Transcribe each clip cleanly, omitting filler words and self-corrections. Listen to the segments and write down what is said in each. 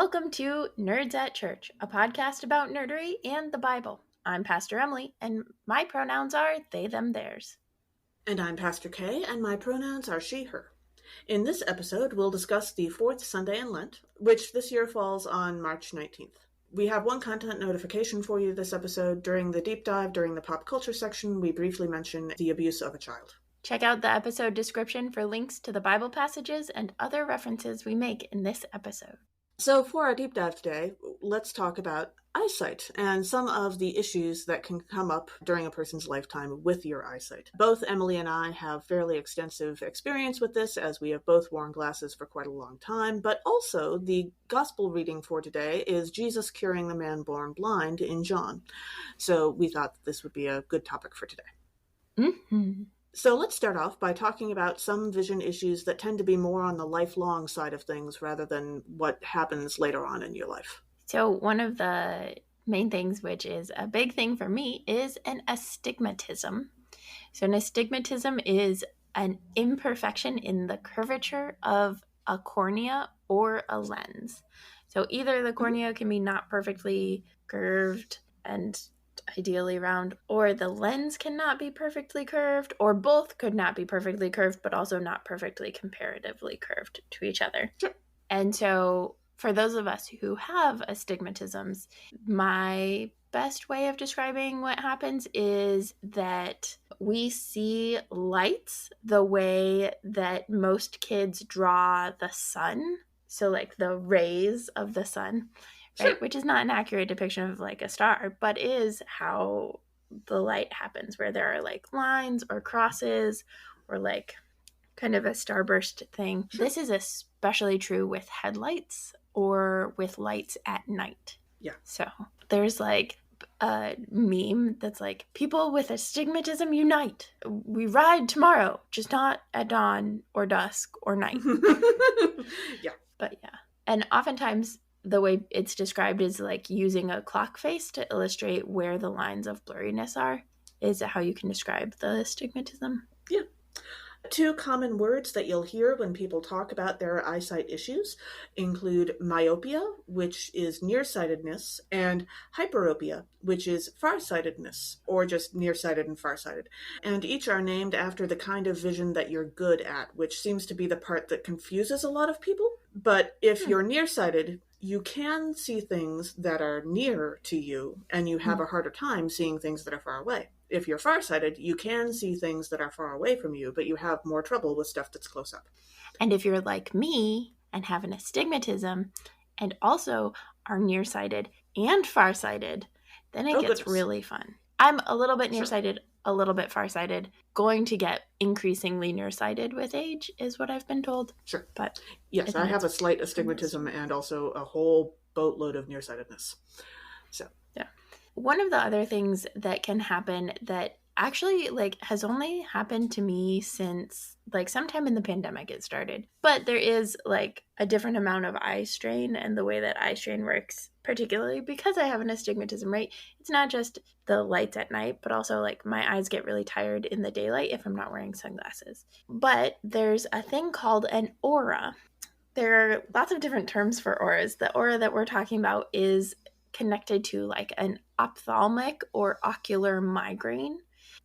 Welcome to Nerds at Church, a podcast about nerdery and the Bible. I'm Pastor Emily, and my pronouns are they, them, theirs. And I'm Pastor Kay, and my pronouns are she, her. In this episode, we'll discuss the fourth Sunday in Lent, which this year falls on March 19th. We have one content notification for you this episode. During the deep dive, during the pop culture section, we briefly mention the abuse of a child. Check out the episode description for links to the Bible passages and other references we make in this episode. So for our deep dive today, let's talk about eyesight and some of the issues that can come up during a person's lifetime with your eyesight. Both Emily and I have fairly extensive experience with this, as we have both worn glasses for quite a long time, but also the gospel reading for today is Jesus curing the man born blind in John. So we thought this would be a good topic for today. Mm-hmm. So let's start off by talking about some vision issues that tend to be more on the lifelong side of things rather than what happens later on in your life. So one of the main things, which is a big thing for me, is an astigmatism. So an astigmatism is an imperfection in the curvature of a cornea or a lens. So either the cornea can be not perfectly curved and ideally round, or the lens cannot be perfectly curved, or both could not be perfectly curved, but also not perfectly comparatively curved to each other. Sure. And so for those of us who have astigmatisms, my best way of describing what happens is that we see lights the way that most kids draw the sun. So like the rays of the sun. Right, which is not an accurate depiction of like a star, but is how the light happens, where there are like lines or crosses or like kind of a starburst thing. This is especially true with headlights or with lights at night. Yeah. So there's like a meme that's like, people with astigmatism unite. We ride tomorrow, just not at dawn or dusk or night. Yeah. But yeah. And oftentimes the way it's described is like using a clock face to illustrate where the lines of blurriness are, is how you can describe the astigmatism. Yeah. Two common words that you'll hear when people talk about their eyesight issues include myopia, which is nearsightedness, and hyperopia, which is farsightedness, or just nearsighted and farsighted. And each are named after the kind of vision that you're good at, which seems to be the part that confuses a lot of people. But if you're nearsighted, you can see things that are near to you, and you have a harder time seeing things that are far away. If you're farsighted, you can see things that are far away from you, but you have more trouble with stuff that's close up. And if you're like me and have an astigmatism and also are nearsighted and farsighted, then it gets really fun. I'm a little bit nearsighted, a little bit farsighted, going to get increasingly nearsighted with age is what I've been told. Sure. But yes, I have a slight astigmatism and also a whole boatload of nearsightedness. So yeah. One of the other things that can happen that actually like has only happened to me since like sometime in the pandemic it started, but there is like a different amount of eye strain, and the way that eye strain works, particularly because I have an astigmatism, right? It's not just the lights at night, but also like my eyes get really tired in the daylight if I'm not wearing sunglasses. But there's a thing called an aura. There are lots of different terms for auras. The aura that we're talking about is connected to like an ophthalmic or ocular migraine.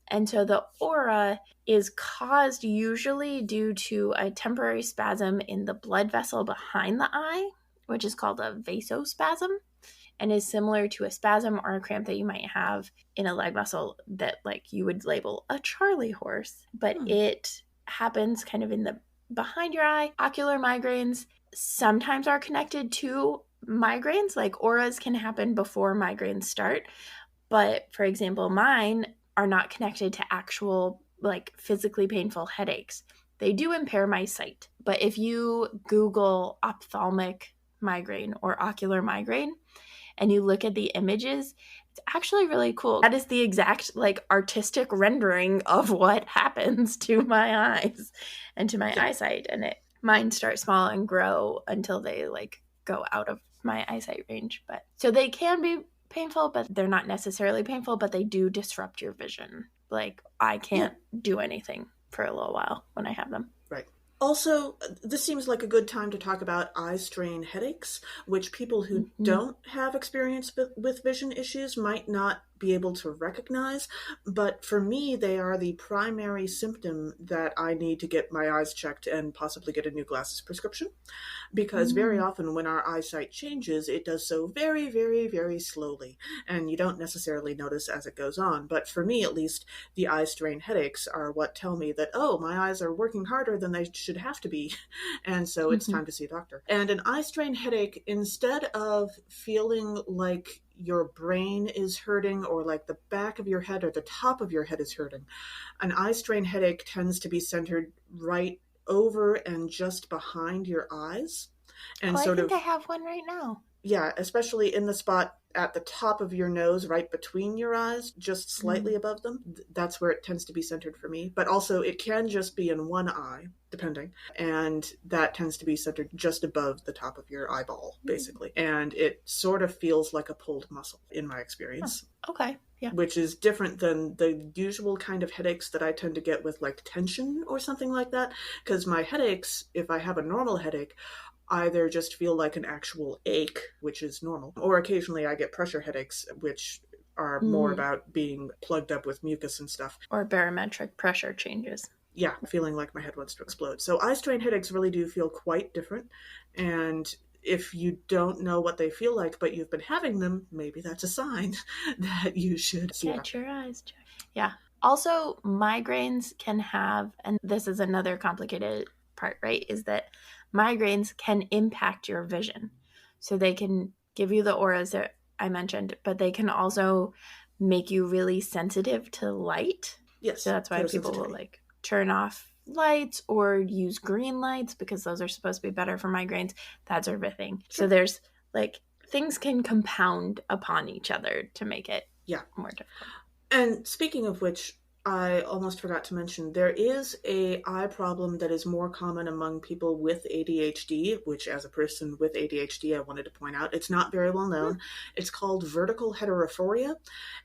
And so the aura is caused usually due to a temporary spasm in the blood vessel behind the eye, which is called a vasospasm, and is similar to a spasm or a cramp that you might have in a leg muscle that like you would label a Charlie horse. But it happens kind of in the behind your eye. Ocular migraines sometimes are connected to migraines, like auras can happen before migraines start. But for example, mine are not connected to actual like physically painful headaches. They do impair my sight. But if you Google ophthalmic migraine or ocular migraine and you look at the images, it's actually really cool. That is the exact like artistic rendering of what happens to my eyes and to my eyesight. And mine start small and grow until they like go out of my eyesight range. But so they can be painful, but they're not necessarily painful, but they do disrupt your vision. Like I can't do anything for a little while when I have them. Right. Also, this seems like a good time to talk about eye strain headaches, which people who Mm-hmm. don't have experience with vision issues might not be able to recognize. But for me, they are the primary symptom that I need to get my eyes checked and possibly get a new glasses prescription. Because very Mm-hmm. often when our eyesight changes, it does so very, very, very slowly, and you don't necessarily notice as it goes on. But for me, at least, the eye strain headaches are what tell me that, oh, my eyes are working harder than they should have to be, and so it's Mm-hmm. time to see a doctor. And an eye strain headache, instead of feeling like your brain is hurting or like the back of your head or the top of your head is hurting, an eye strain headache tends to be centered right over and just behind your eyes Oh, and I sort think I of, have one right now. yeah, especially in the spot at the top of your nose, right between your eyes, just slightly Mm. above them. That's where it tends to be centered for me. But also, it can just be in one eye, depending. And that tends to be centered just above the top of your eyeball, Mm. basically. And it sort of feels like a pulled muscle, in my Huh. experience, Okay. Yeah. which is different than the usual kind of headaches that I tend to get with like tension or something like that. Because my headaches, if I have a normal headache, either just feel like an actual ache, which is normal, or occasionally I get pressure headaches, which are more Mm. about being plugged up with mucus and stuff. Or barometric pressure changes. Yeah, feeling like my head wants to explode. So eye strain headaches really do feel quite different. And if you don't know what they feel like, but you've been having them, maybe that's a sign that you should see a Get doctor. your eyes checked. Yeah. Also, migraines can have, and this is another complicated part, right? Is that migraines can impact your vision. So they can give you the auras that I mentioned, but they can also make you really sensitive to light. So Yes, that's why people will photosensitivity. like turn off lights or use green lights because those are supposed to be better for migraines, that sort of a thing. So Sure. there's like things can compound upon each other to make it Yeah. more difficult. And speaking of which, I almost forgot to mention there is a eye problem that is more common among people with ADHD, which as a person with ADHD I wanted to point out, it's not very well known. It's called vertical heterophoria,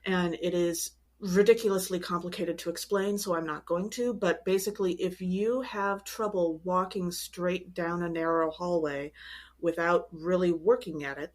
and it is ridiculously complicated to explain, so I'm not going to, but basically if you have trouble walking straight down a narrow hallway without really working at it,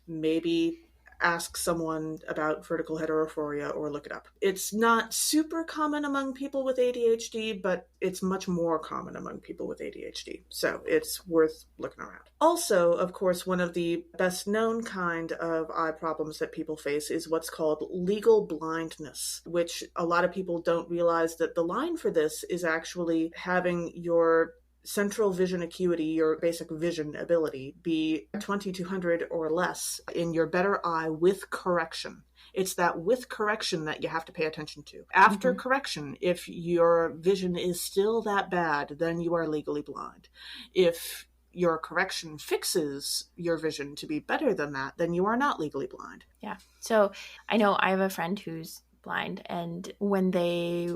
maybe ask someone about vertical heterophoria or look it up. It's not super common among people with ADHD, but it's much more common among people with ADHD. So it's worth looking around. Also, of course, one of the best known kind of eye problems that people face is what's called legal blindness, which a lot of people don't realize that the line for this is actually having your central vision acuity, your basic vision ability, be 2200 or less in your better eye with correction. It's that with correction that you have to pay attention to. After Mm-hmm. correction, if your vision is still that bad, then you are legally blind. If your correction fixes your vision to be better than that, then you are not legally blind. Yeah. So I know I have a friend who's blind, and when they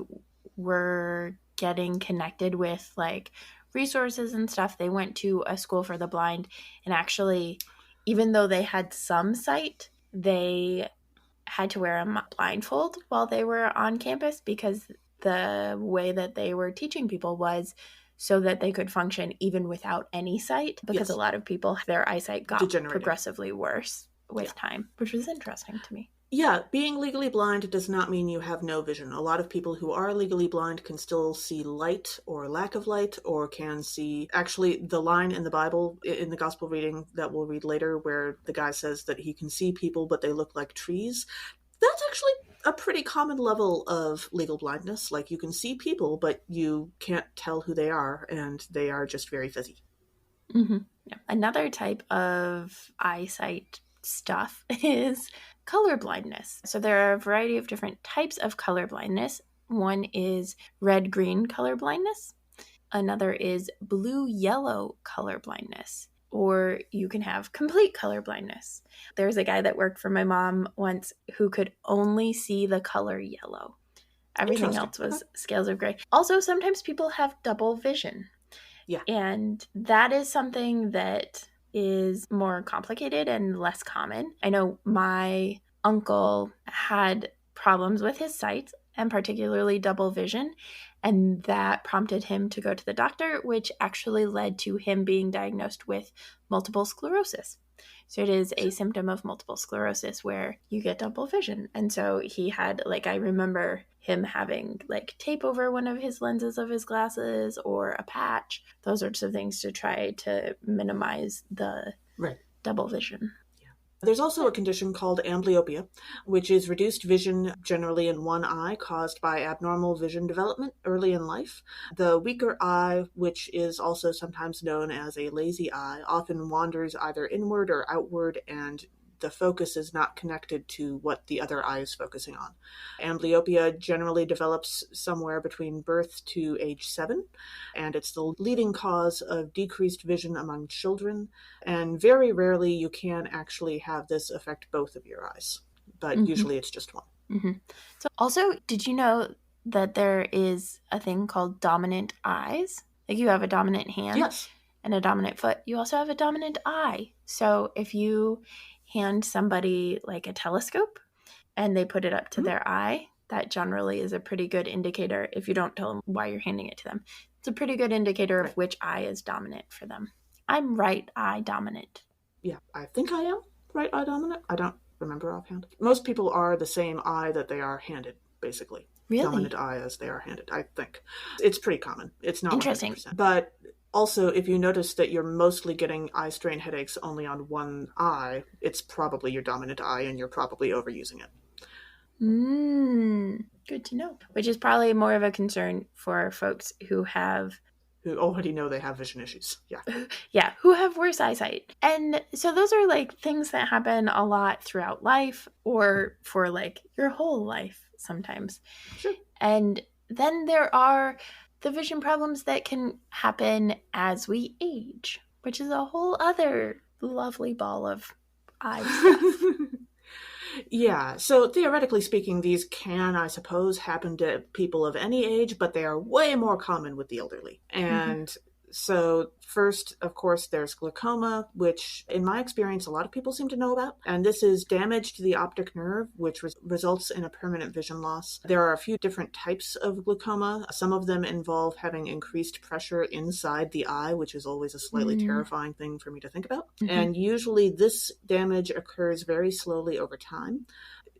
were getting connected with like resources and stuff, they went to a school for the blind. And actually, even though they had some sight, they had to wear a blindfold while they were on campus because the way that they were teaching people was so that they could function even without any sight, because a Yes, lot of people, their eyesight got degenerating. progressively worse Yeah. with time, which was interesting to me. Yeah, being legally blind does not mean you have no vision. A lot of people who are legally blind can still see light or lack of light, or can see. Actually, the line in the Bible, in the gospel reading that we'll read later, where the guy says that he can see people, but they look like trees, that's actually a pretty common level of legal blindness. Like, you can see people, but you can't tell who they are, and they are just very fuzzy. Mm-hmm. Yeah. Another type of eyesight stuff is color blindness. So there are a variety of different types of color blindness. One is red green color blindness. Another is blue yellow color blindness. Or you can have complete color blindness. There's a guy that worked for my mom once who could only see the color yellow. Everything Interesting. else Okay. was scales of gray. Also, sometimes people have double vision. Yeah. And that is something that is more complicated and less common. I know my uncle had problems with his sight and particularly double vision. And that prompted him to go to the doctor, which actually led to him being diagnosed with multiple sclerosis. So it is a symptom of multiple sclerosis where you get double vision. And so he had, like, I remember him having like tape over one of his lenses of his glasses or a patch, those sorts of things to try to minimize the double vision. There's also a condition called amblyopia, which is reduced vision generally in one eye caused by abnormal vision development early in life. The weaker eye, which is also sometimes known as a lazy eye, often wanders either inward or outward, and the focus is not connected to what the other eye is focusing on. Amblyopia generally develops somewhere between birth to age 7, and it's the leading cause of decreased vision among children. And very rarely you can actually have this affect both of your eyes, but usually it's just one. So also, did you know that there is a thing called dominant eyes? Like, you have a dominant hand. Yes. And a dominant foot. You also have a dominant eye. So if you hand somebody like a telescope and they put it up to their eye, that generally is a pretty good indicator. If you don't tell them why you're handing it to them, it's a pretty good indicator of which eye is dominant for them. I'm right eye dominant. Yeah, I think I am right eye dominant. I don't remember offhand. Most people are the same eye that they are handed, basically. Really? Dominant eye as they are handed, I think. It's pretty common. It's not interesting. 100%. But also, if you notice that you're mostly getting eye strain headaches only on one eye, it's probably your dominant eye and you're probably overusing it. Good to know. Which is probably more of a concern for folks who already know they have vision issues. Yeah, who have worse eyesight. And so those are like things that happen a lot throughout life, or for like your whole life sometimes. Sure. And then there are the vision problems that can happen as we age, which is a whole other lovely ball of eye stuff. Yeah, so theoretically speaking, these can, I suppose, happen to people of any age, but they are way more common with the elderly. And so first, of course, there's glaucoma, which in my experience, a lot of people seem to know about. And this is damage to the optic nerve, which results in a permanent vision loss. There are a few different types of glaucoma. Some of them involve having increased pressure inside the eye, which is always a slightly terrifying thing for me to think about. And usually this damage occurs very slowly over time.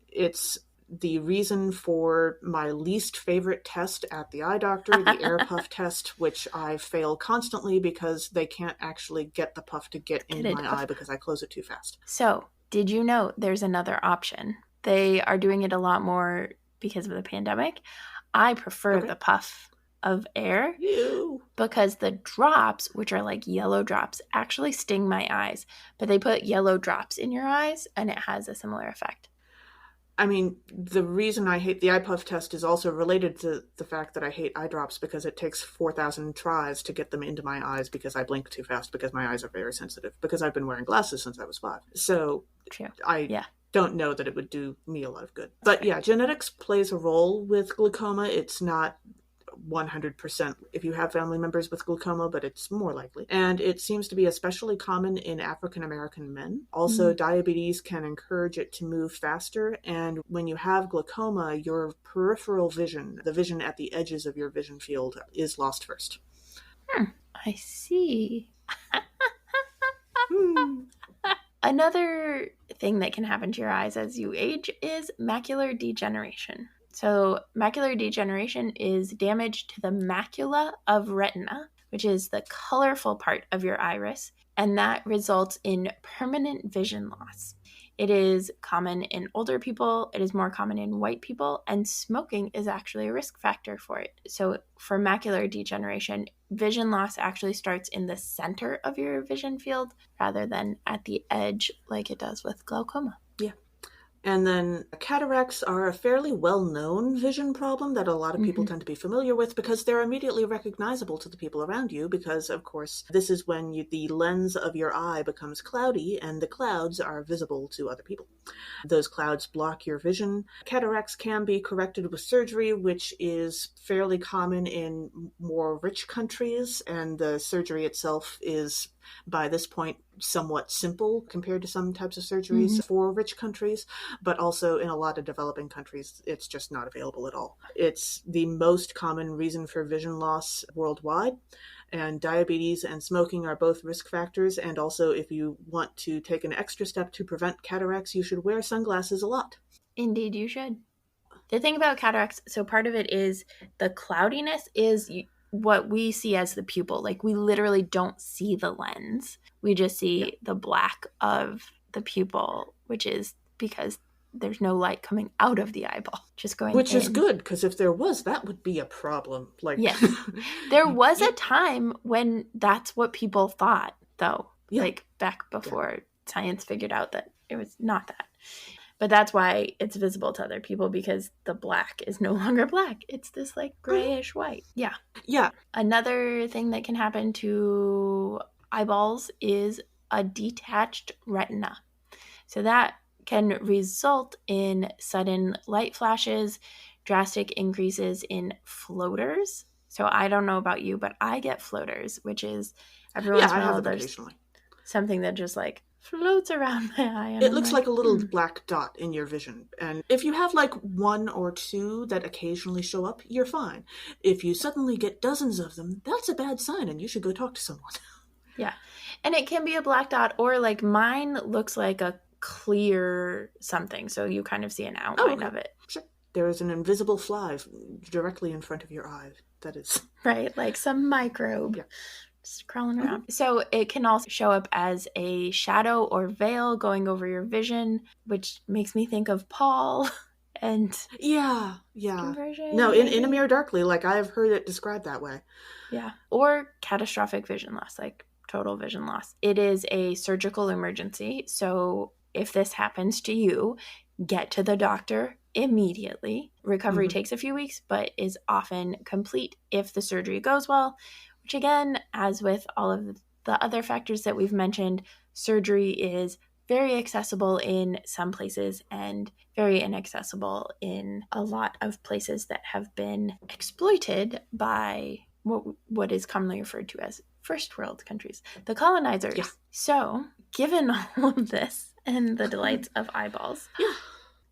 It's the reason for my least favorite test at the eye doctor, the air puff test, which I fail constantly because they can't actually get the puff to get in my eye because I close it too fast. So, did you know there's another option? They are doing it a lot more because of the pandemic. I prefer the puff of air because the drops, which are like yellow drops, actually sting my eyes. But they put yellow drops in your eyes and it has a similar effect. I mean, the reason I hate the eye puff test is also related to the fact that I hate eye drops because it takes 4,000 tries to get them into my eyes because I blink too fast because my eyes are very sensitive because I've been wearing glasses since I was 5. So I don't know that it would do me a lot of good. But yeah, genetics plays a role with glaucoma. It's not 100% if you have family members with glaucoma, but it's more likely. And it seems to be especially common in African American men. Also, diabetes can encourage it to move faster. And when you have glaucoma, your peripheral vision, the vision at the edges of your vision field, is lost first. I see. Another thing that can happen to your eyes as you age is macular degeneration. So macular degeneration is damage to the macula of retina, which is the colorful part of your iris, and that results in permanent vision loss. It is common in older people, it is more common in white people, and smoking is actually a risk factor for it. So for macular degeneration, vision loss actually starts in the center of your vision field rather than at the edge like it does with glaucoma. Yeah. And then cataracts are a fairly well-known vision problem that a lot of people tend to be familiar with because they're immediately recognizable to the people around you because, of course, this is when the lens of your eye becomes cloudy and the clouds are visible to other people. Those clouds block your vision. Cataracts can be corrected with surgery, which is fairly common in more rich countries, and the surgery itself is, by this point, somewhat simple compared to some types of Mhm. surgeries for rich countries, but also in a lot of developing countries, it's just not available at all. It's the most common reason for vision loss worldwide. And diabetes and smoking are both risk factors. And also, if you want to take an extra step to prevent cataracts, you should wear sunglasses a lot. Indeed, you should. The thing about cataracts, so part of it is the cloudiness is what we see as the pupil. Like we literally don't see the lens. We just Yeah. see the black of the pupil, which is because there's no light coming out of the eyeball, just going Which is in. good, because if there was, that would be a problem. Like, Yes. There was yeah, a time when that's what people thought, though, yeah, like back yeah. before science figured out that it was not that. But that's why it's visible to other people because the black is no longer black. It's this like Mhm. grayish white. Yeah. Yeah, Another thing that can happen to eyeballs is a detached retina. So that can result in sudden light flashes, drastic increases in floaters. So I don't know about you, but I get floaters, which is every yeah, once I in a have while them there's occasionally. something that just like floats around my eye and It I'm looks like like, a little black dot in your vision. And if you have like one or two that occasionally show up, you're fine. If you suddenly get dozens of them, that's a bad sign and you should go talk to someone. yeah. And it can be a black dot or like mine looks like a clear something. So you kind of see an Oh, outline okay. of it, Sure. There is an invisible fly directly in front of your eye. That is. right? Like some microbe Yeah. just crawling Mhm. around. So it can also show up as a shadow or veil going over your vision, which makes me think of Paul and Yeah, yeah. No, conversion, in A Mirror maybe. Darkly, like I have heard it described that way. Yeah. Or catastrophic vision loss, like total vision loss. It is a surgical emergency. So if this happens to you, get to the doctor immediately. Recovery Hmm. takes a few weeks, but is often complete if the surgery goes well, which, again, as with all of the other factors that we've mentioned, surgery is very accessible in some places and very inaccessible in a lot of places that have been exploited by what is commonly referred to as first world countries, the Yeah. colonizers. So, given all of this and the delights of eyeballs, Yeah.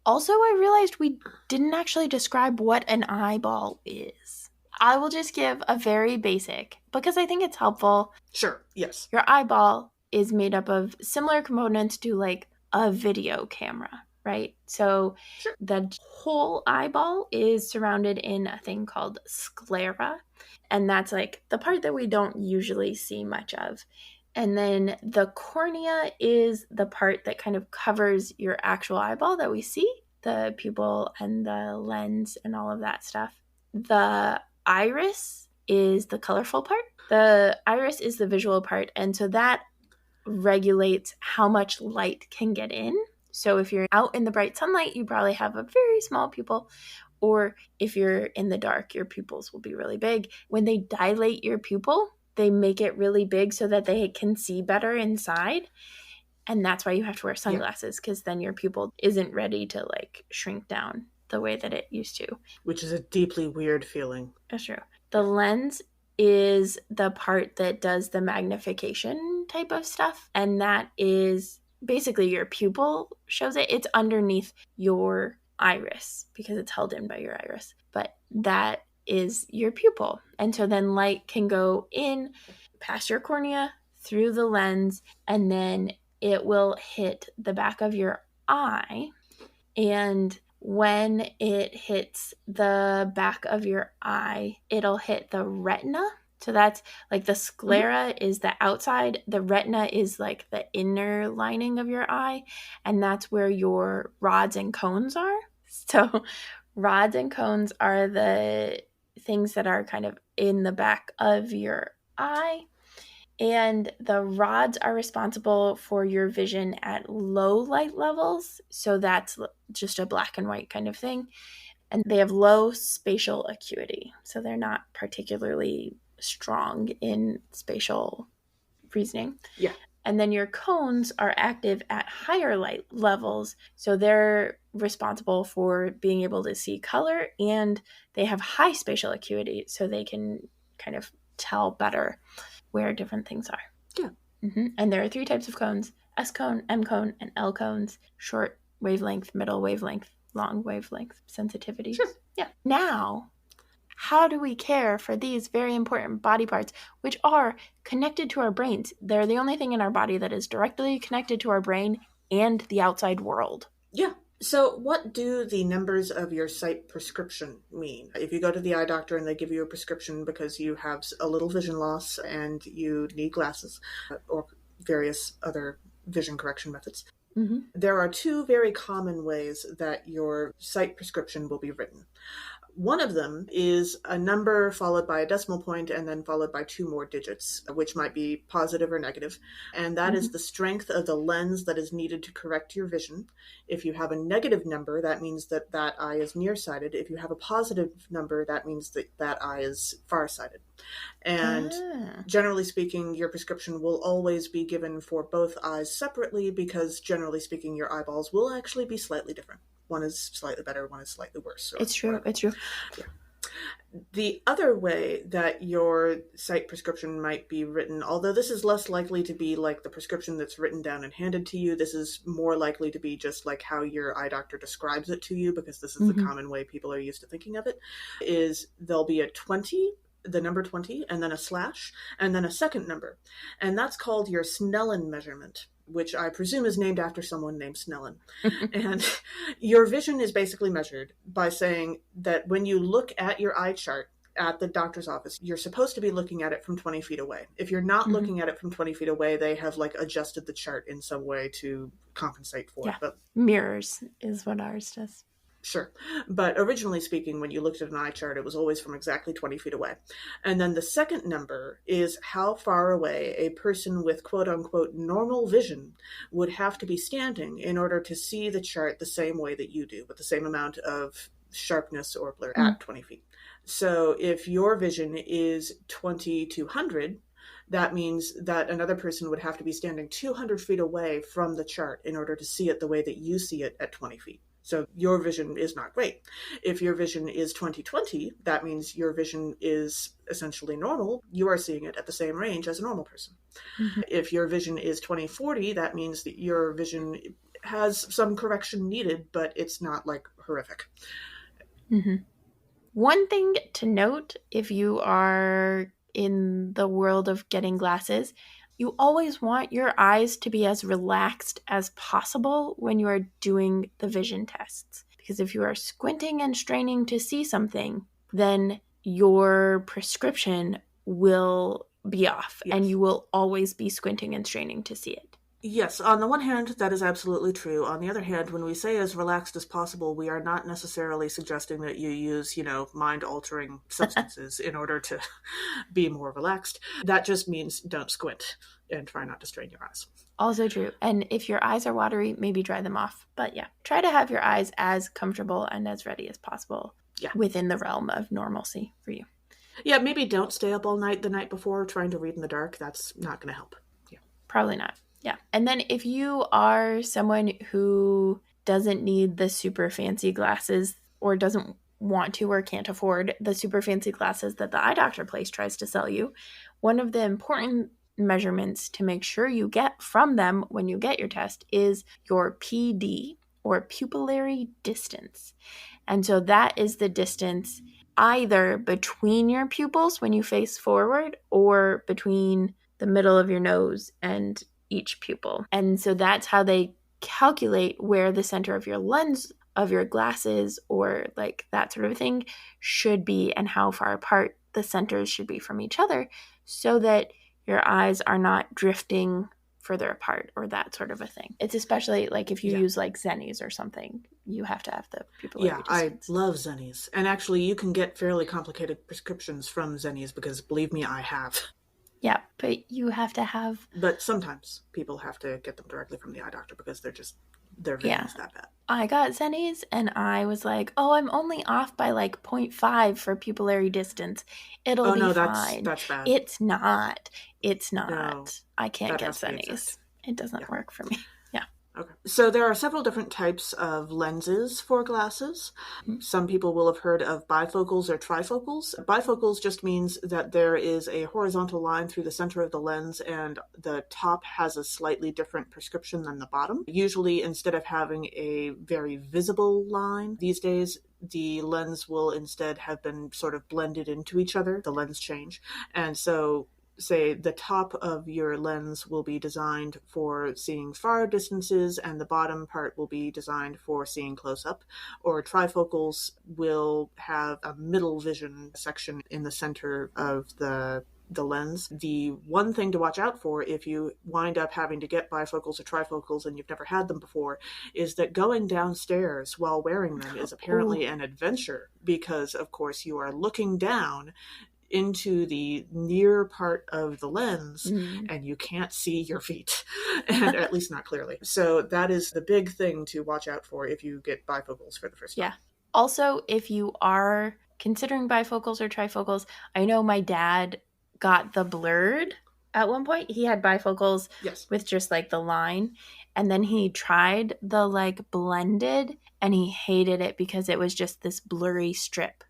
also I realized we didn't actually describe what an eyeball is. I will just give a very basic because I think it's helpful. Sure. Yes. Your eyeball is made up of similar components to like a video camera, right? So Sure. the whole eyeball is surrounded in a thing called sclera, and that's like the part that we don't usually see much of. And then the cornea is the part that kind of covers your actual eyeball that we see, the pupil and the lens and all of that stuff. The iris is the colorful part. The iris is the visual part, and so that regulates how much light can get in. So if you're out in the bright sunlight, you probably have a very small pupil. Or if you're in the dark, your pupils will be really big. When they dilate your pupil, they make it really big so that they can see better inside. And that's why you have to wear Yeah. sunglasses because then your pupil isn't ready to like shrink down the way that it used to. Which is a deeply weird feeling. That's true. The Yeah. lens is the part that does the magnification type of stuff. And that is basically your pupil shows it. It's underneath your iris because it's held in by your iris. But that is your pupil. And so then light can go in past your cornea through the lens and then it will hit the back of your eye. And when it hits the back of your eye, it'll hit the retina. So that's like the Hmm. sclera is the outside, the retina is like the inner lining of your eye, and that's where your rods and cones are. So, rods and cones are the things that are kind of in the back of your eye, and the rods are responsible for your vision at low light levels. So that's just a black and white kind of thing. And they have low spatial acuity. So they're not particularly strong in spatial reasoning. Yeah. And then your cones are active at higher light levels. So they're responsible for being able to see color and they have high spatial acuity. So they can kind of tell better where different things are. Yeah. And there are 3 types of cones: S cone, M cone, and L cones. Short wavelength, middle wavelength, long wavelength Sure. sensitivities. Yeah. Now, how do we care for these very important body parts, which are connected to our brains? They're the only thing in our body that is directly connected to our brain and the outside world. Yeah. So, what do the numbers of your sight prescription mean? If you go to the eye doctor and they give you a prescription because you have a little vision loss and you need glasses or various other vision correction methods, there are 2 very common ways that your sight prescription will be written. One of them is a number followed by a decimal point and then followed by 2 more digits, which might be positive or negative. And that is the strength of the lens that is needed to correct your vision. If you have a negative number, that means that that eye is nearsighted. If you have a positive number, that means that that eye is farsighted. And generally speaking, your prescription will always be given for both eyes separately because generally speaking, your eyeballs will actually be slightly different. One is slightly better, one is slightly worse. It's true. Whatever. It's true. Yeah. The other way that your sight prescription might be written, although this is less likely to be like the prescription that's written down and handed to you, this is more likely to be just like how your eye doctor describes it to you, because this is the common way people are used to thinking of it, is there'll be a 20, the number 20, and then a slash, and then a second number. And that's called your Snellen measurement, which I presume is named after someone named Snellen. And your vision is basically measured by saying that when you look at your eye chart at the doctor's office, you're supposed to be looking at it from 20 feet away. If you're not looking at it from 20 feet away, they have like adjusted the chart in some way to compensate for it. But mirrors is what ours does. Sure. But originally speaking, when you looked at an eye chart, it was always from exactly 20 feet away. And then the second number is how far away a person with quote unquote normal vision would have to be standing in order to see the chart the same way that you do, with the same amount of sharpness or blur at 20 feet. So if your vision is 20/200, that means that another person would have to be standing 200 feet away from the chart in order to see it the way that you see it at 20 feet. So your vision is not great. If your vision is 20/20, that means your vision is essentially normal. You are seeing it at the same range as a normal person. If your vision is 20/40, that means that your vision has some correction needed, but it's not like horrific. One thing to note if you are in the world of getting glasses, you always want your eyes to be as relaxed as possible when you are doing the vision tests. Because if you are squinting and straining to see something, then your prescription will be off, and you will always be squinting and straining to see it. Yes, on the one hand, that is absolutely true. On the other hand, when we say as relaxed as possible, we are not necessarily suggesting that you use, mind-altering substances in order to be more relaxed. That just means don't squint and try not to strain your eyes. Also true. And if your eyes are watery, maybe dry them off. But yeah, try to have your eyes as comfortable and as ready as possible within the realm of normalcy for you. Yeah, maybe don't stay up all night the night before trying to read in the dark. That's not going to help. Yeah, probably not. Yeah. And then if you are someone who doesn't need the super fancy glasses or doesn't want to or can't afford the super fancy glasses that the eye doctor place tries to sell you, one of the important measurements to make sure you get from them when you get your test is your PD, or pupillary distance. And so that is the distance either between your pupils when you face forward or between the middle of your nose and each pupil. And so that's how they calculate where the center of your lens of your glasses or like that sort of thing should be and how far apart the centers should be from each other so that your eyes are not drifting further apart or that sort of a thing. It's especially like if you use like Zennies or something, you have to have the pupillary distance. I love Zennies. And actually you can get fairly complicated prescriptions from Zennies because believe me, I have. Yeah, but you have to have... But sometimes people have to get them directly from the eye doctor because their vision is that bad. I got Zennies and I was like, oh, I'm only off by like 0.5 for pupillary distance. It'll be fine. That's bad. It's not. No, I can't get Zennies. It doesn't work for me. Yeah. Okay. So there are several different types of lenses for glasses. Mhm. Some people will have heard of bifocals or trifocals. Bifocals just means that there is a horizontal line through the center of the lens and the top has a slightly different prescription than the bottom. Usually, instead of having a very visible line these days, the lens will instead have been sort of blended into each other, the lens change. And so say the top of your lens will be designed for seeing far distances and the bottom part will be designed for seeing close up, or trifocals will have a middle vision section in the center of the lens. The one thing to watch out for if you wind up having to get bifocals or trifocals and you've never had them before is that going downstairs while wearing them is apparently Oh. an adventure because, of course, you are looking down into the near part of the lens Mm. and you can't see your feet and at least not clearly. So that is the big thing to watch out for if you get bifocals for the first time. Yeah. Also, if you are considering bifocals or trifocals, I know my dad got the blurred at one point. He had bifocals Yes. with just like the line, and then he tried the like blended and he hated it because it was just this blurry strip.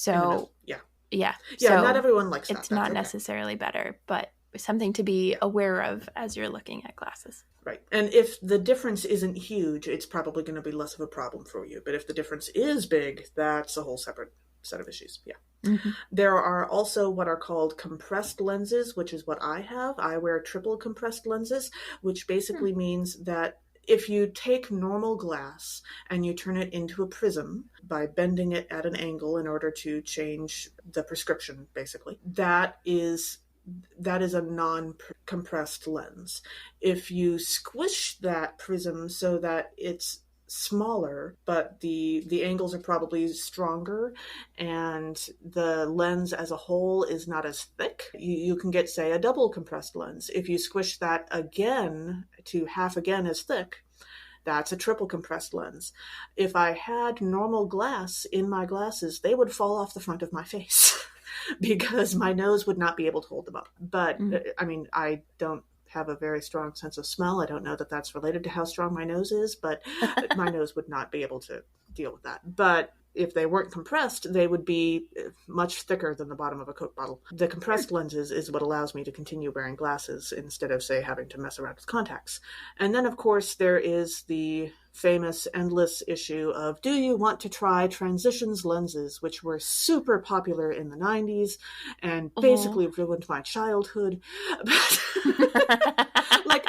In the middle. So, Yeah. yeah. Yeah, not So, everyone likes that. it's That's not okay. necessarily better, but something to be Yeah. aware of as you're looking at glasses. Right. And if the difference isn't huge, it's probably going to be less of a problem for you. But if the difference is big, that's a whole separate set of issues. Yeah. Mm-hmm. There are also what are called compressed lenses, which is what I have. I wear triple compressed lenses, which basically means that if you take normal glass and you turn it into a prism by bending it at an angle in order to change the prescription, basically, that is a non-compressed lens. If you squish that prism so that it's smaller, but the angles are probably stronger and the lens as a whole is not as thick, you can get, say, a double compressed lens. If you squish that again to half again as thick, that's a triple compressed lens. If I had normal glass in my glasses, they would fall off the front of my face because my nose would not be able to hold them up. But Mm-hmm. I mean, I don't have a very strong sense of smell. I don't know that that's related to how strong my nose is, but my nose would not be able to deal with that. But if they weren't compressed, they would be much thicker than the bottom of a Coke bottle. The compressed lenses is what allows me to continue wearing glasses instead of, say, having to mess around with contacts. And then, of course, there is the famous endless issue of, do you want to try transitions lenses, which were super popular in the 90s and Oh. basically ruined my childhood. Like,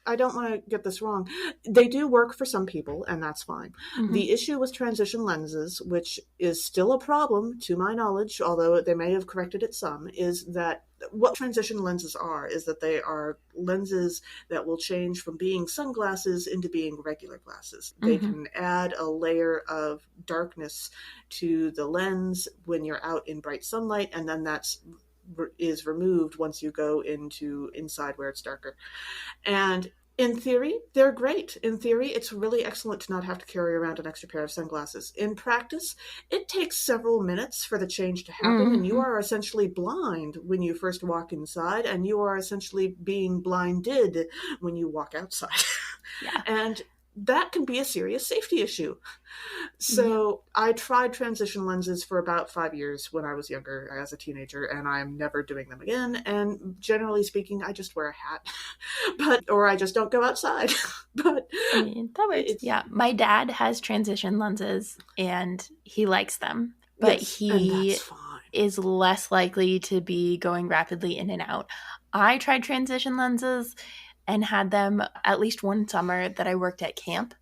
I don't want to get this wrong. They do work for some people, and that's fine. Mm-hmm. The issue with transition lenses, which is still a problem to my knowledge, although they may have corrected it some, is that what transition lenses are is that they are lenses that will change from being sunglasses into being regular glasses. They Mm-hmm. can add a layer of darkness to the lens when you're out in bright sunlight, and then is removed once you go into inside where it's darker. And in theory, they're great. In theory, it's really excellent to not have to carry around an extra pair of sunglasses. In practice, it takes several minutes for the change to happen, and you Mm-hmm. are essentially blind when you first walk inside, and you are essentially being blinded when you walk outside. Yeah. And that can be a serious safety issue. Yeah. So I tried transition lenses for about 5 years when I was younger as a teenager, and I'm never doing them again. And generally speaking, I just wear a hat, or I just don't go outside. But I mean, that works. it's Yeah. My dad has transition lenses and he likes them, but yes, and he that's fine. is less likely to be going rapidly in and out. I tried transition lenses and had them at least one summer that I worked at camp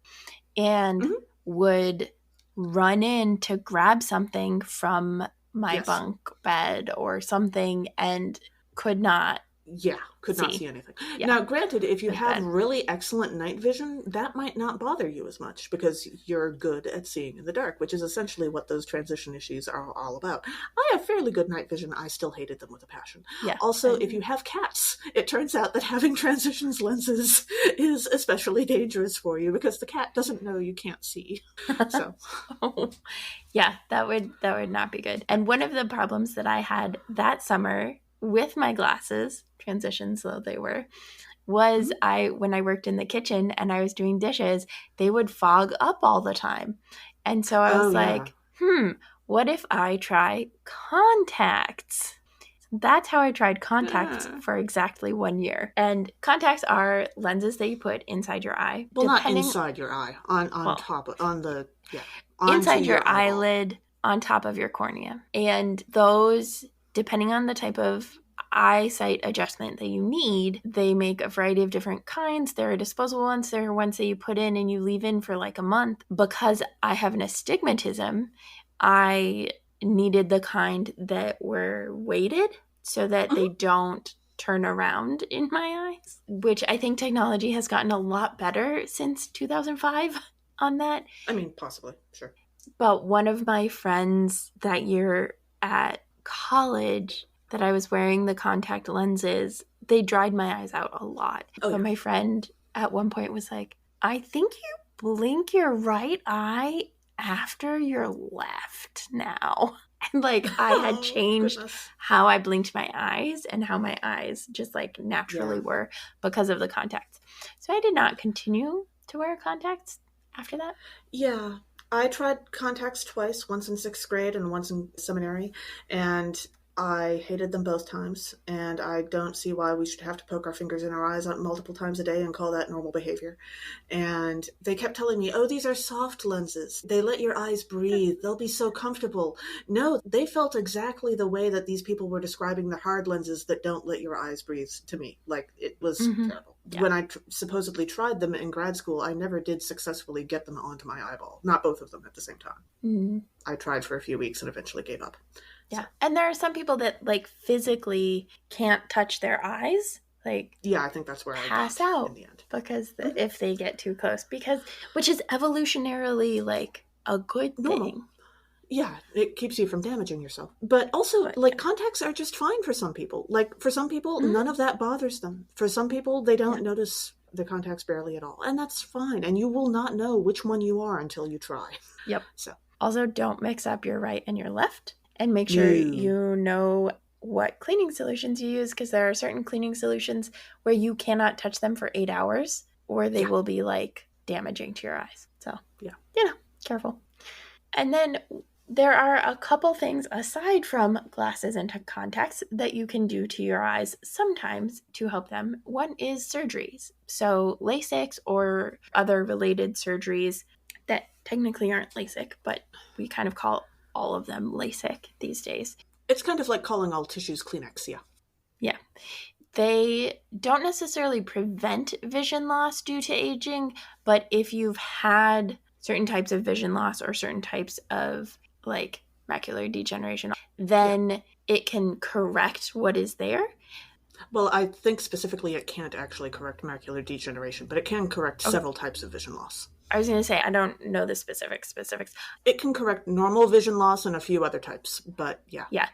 and Mhm. would run in to grab something from my Yes. bunk bed or something and could not Yeah, could not see. see anything. Yeah, Now, granted, if you it was have bad. really excellent night vision, that might not bother you as much because you're good at seeing in the dark, which is essentially what those transition issues are all about. I have fairly good night vision. I still hated them with a passion. Yeah. Also, if you have cats, it turns out that having transitions lenses is especially dangerous for you because the cat doesn't know you can't see. So, Yeah, that would not be good. And one of the problems that I had that summer with my glasses, transitions though they were, was when I worked in the kitchen and I was doing dishes, they would fog up all the time. And so I Oh, was yeah. like, what if I try contacts? That's how I tried contacts Yeah. for exactly 1 year. And contacts are lenses that you put inside your eye. Well, not inside your eye, on Well, top, on the, yeah, onto inside your your eyeball. eyelid on top of your cornea. And those, depending on the type of eyesight adjustment that you need, they make a variety of different kinds. There are disposable ones, there are ones that you put in and you leave in for like a month. Because I have an astigmatism, I needed the kind that were weighted so that they don't turn around in my eyes, which I think technology has gotten a lot better since 2005 on that. I mean, possibly, sure. But one of my friends that year at college that I was wearing the contact lenses, they dried my eyes out a lot. Oh, But yeah. my friend at one point was like, I think you blink your right eye after your left now. And like I had Oh, changed goodness. how I blinked my eyes and how my eyes just like naturally Yeah. were because of the contacts. So I did not continue to wear contacts after that. Yeah. I tried contacts twice, once in sixth grade and once in seminary, and I hated them both times. And I don't see why we should have to poke our fingers in our eyes multiple times a day and call that normal behavior. And they kept telling me, oh, these are soft lenses. They let your eyes breathe. They'll be so comfortable. No, they felt exactly the way that these people were describing the hard lenses that don't let your eyes breathe to me. Like, it was terrible. Yeah. When I supposedly tried them in grad school, I never did successfully get them onto my eyeball. Not both of them at the same time. I tried for a few weeks and eventually gave up. Yeah. So. And there are some people that like physically can't touch their eyes. Like, yeah, I think that's where pass I got out in the end. because if they get too close, which is evolutionarily like a good Normal. thing. Yeah, it keeps you from damaging yourself. But also, contacts are just fine for some people. Like, for some people, none of that bothers them. For some people, they don't notice the contacts barely at all. And that's fine. And you will not know which one you are until you try. Yep. So. Also, don't mix up your right and your left. And make sure you know what cleaning solutions you use, because there are certain cleaning solutions where you cannot touch them for 8 hours or they will be like damaging to your eyes. So, careful. And then there are a couple things aside from glasses and contacts that you can do to your eyes sometimes to help them. One is surgeries. So LASIK or other related surgeries that technically aren't LASIK, but we kind of call all of them LASIK these days. It's kind of like calling all tissues Kleenex, yeah. Yeah. They don't necessarily prevent vision loss due to aging, but if you've had certain types of vision loss or certain types of like macular degeneration, then it can correct what is there. Well, I think specifically it can't actually correct macular degeneration, but it can correct several types of vision loss. I was going to say, I don't know the specifics. It can correct normal vision loss and a few other types, but yeah. Yeah.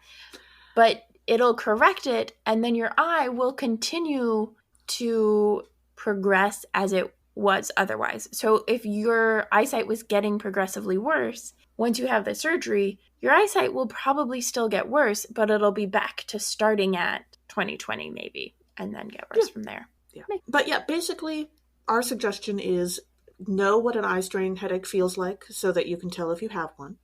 But it'll correct it, and then your eye will continue to progress as it was otherwise. So if your eyesight was getting progressively worse, once you have the surgery, your eyesight will probably still get worse, but it'll be back to starting at 20/20 maybe, and then get worse from there. Yeah. But yeah, basically, our suggestion is know what an eye strain headache feels like so that you can tell if you have one.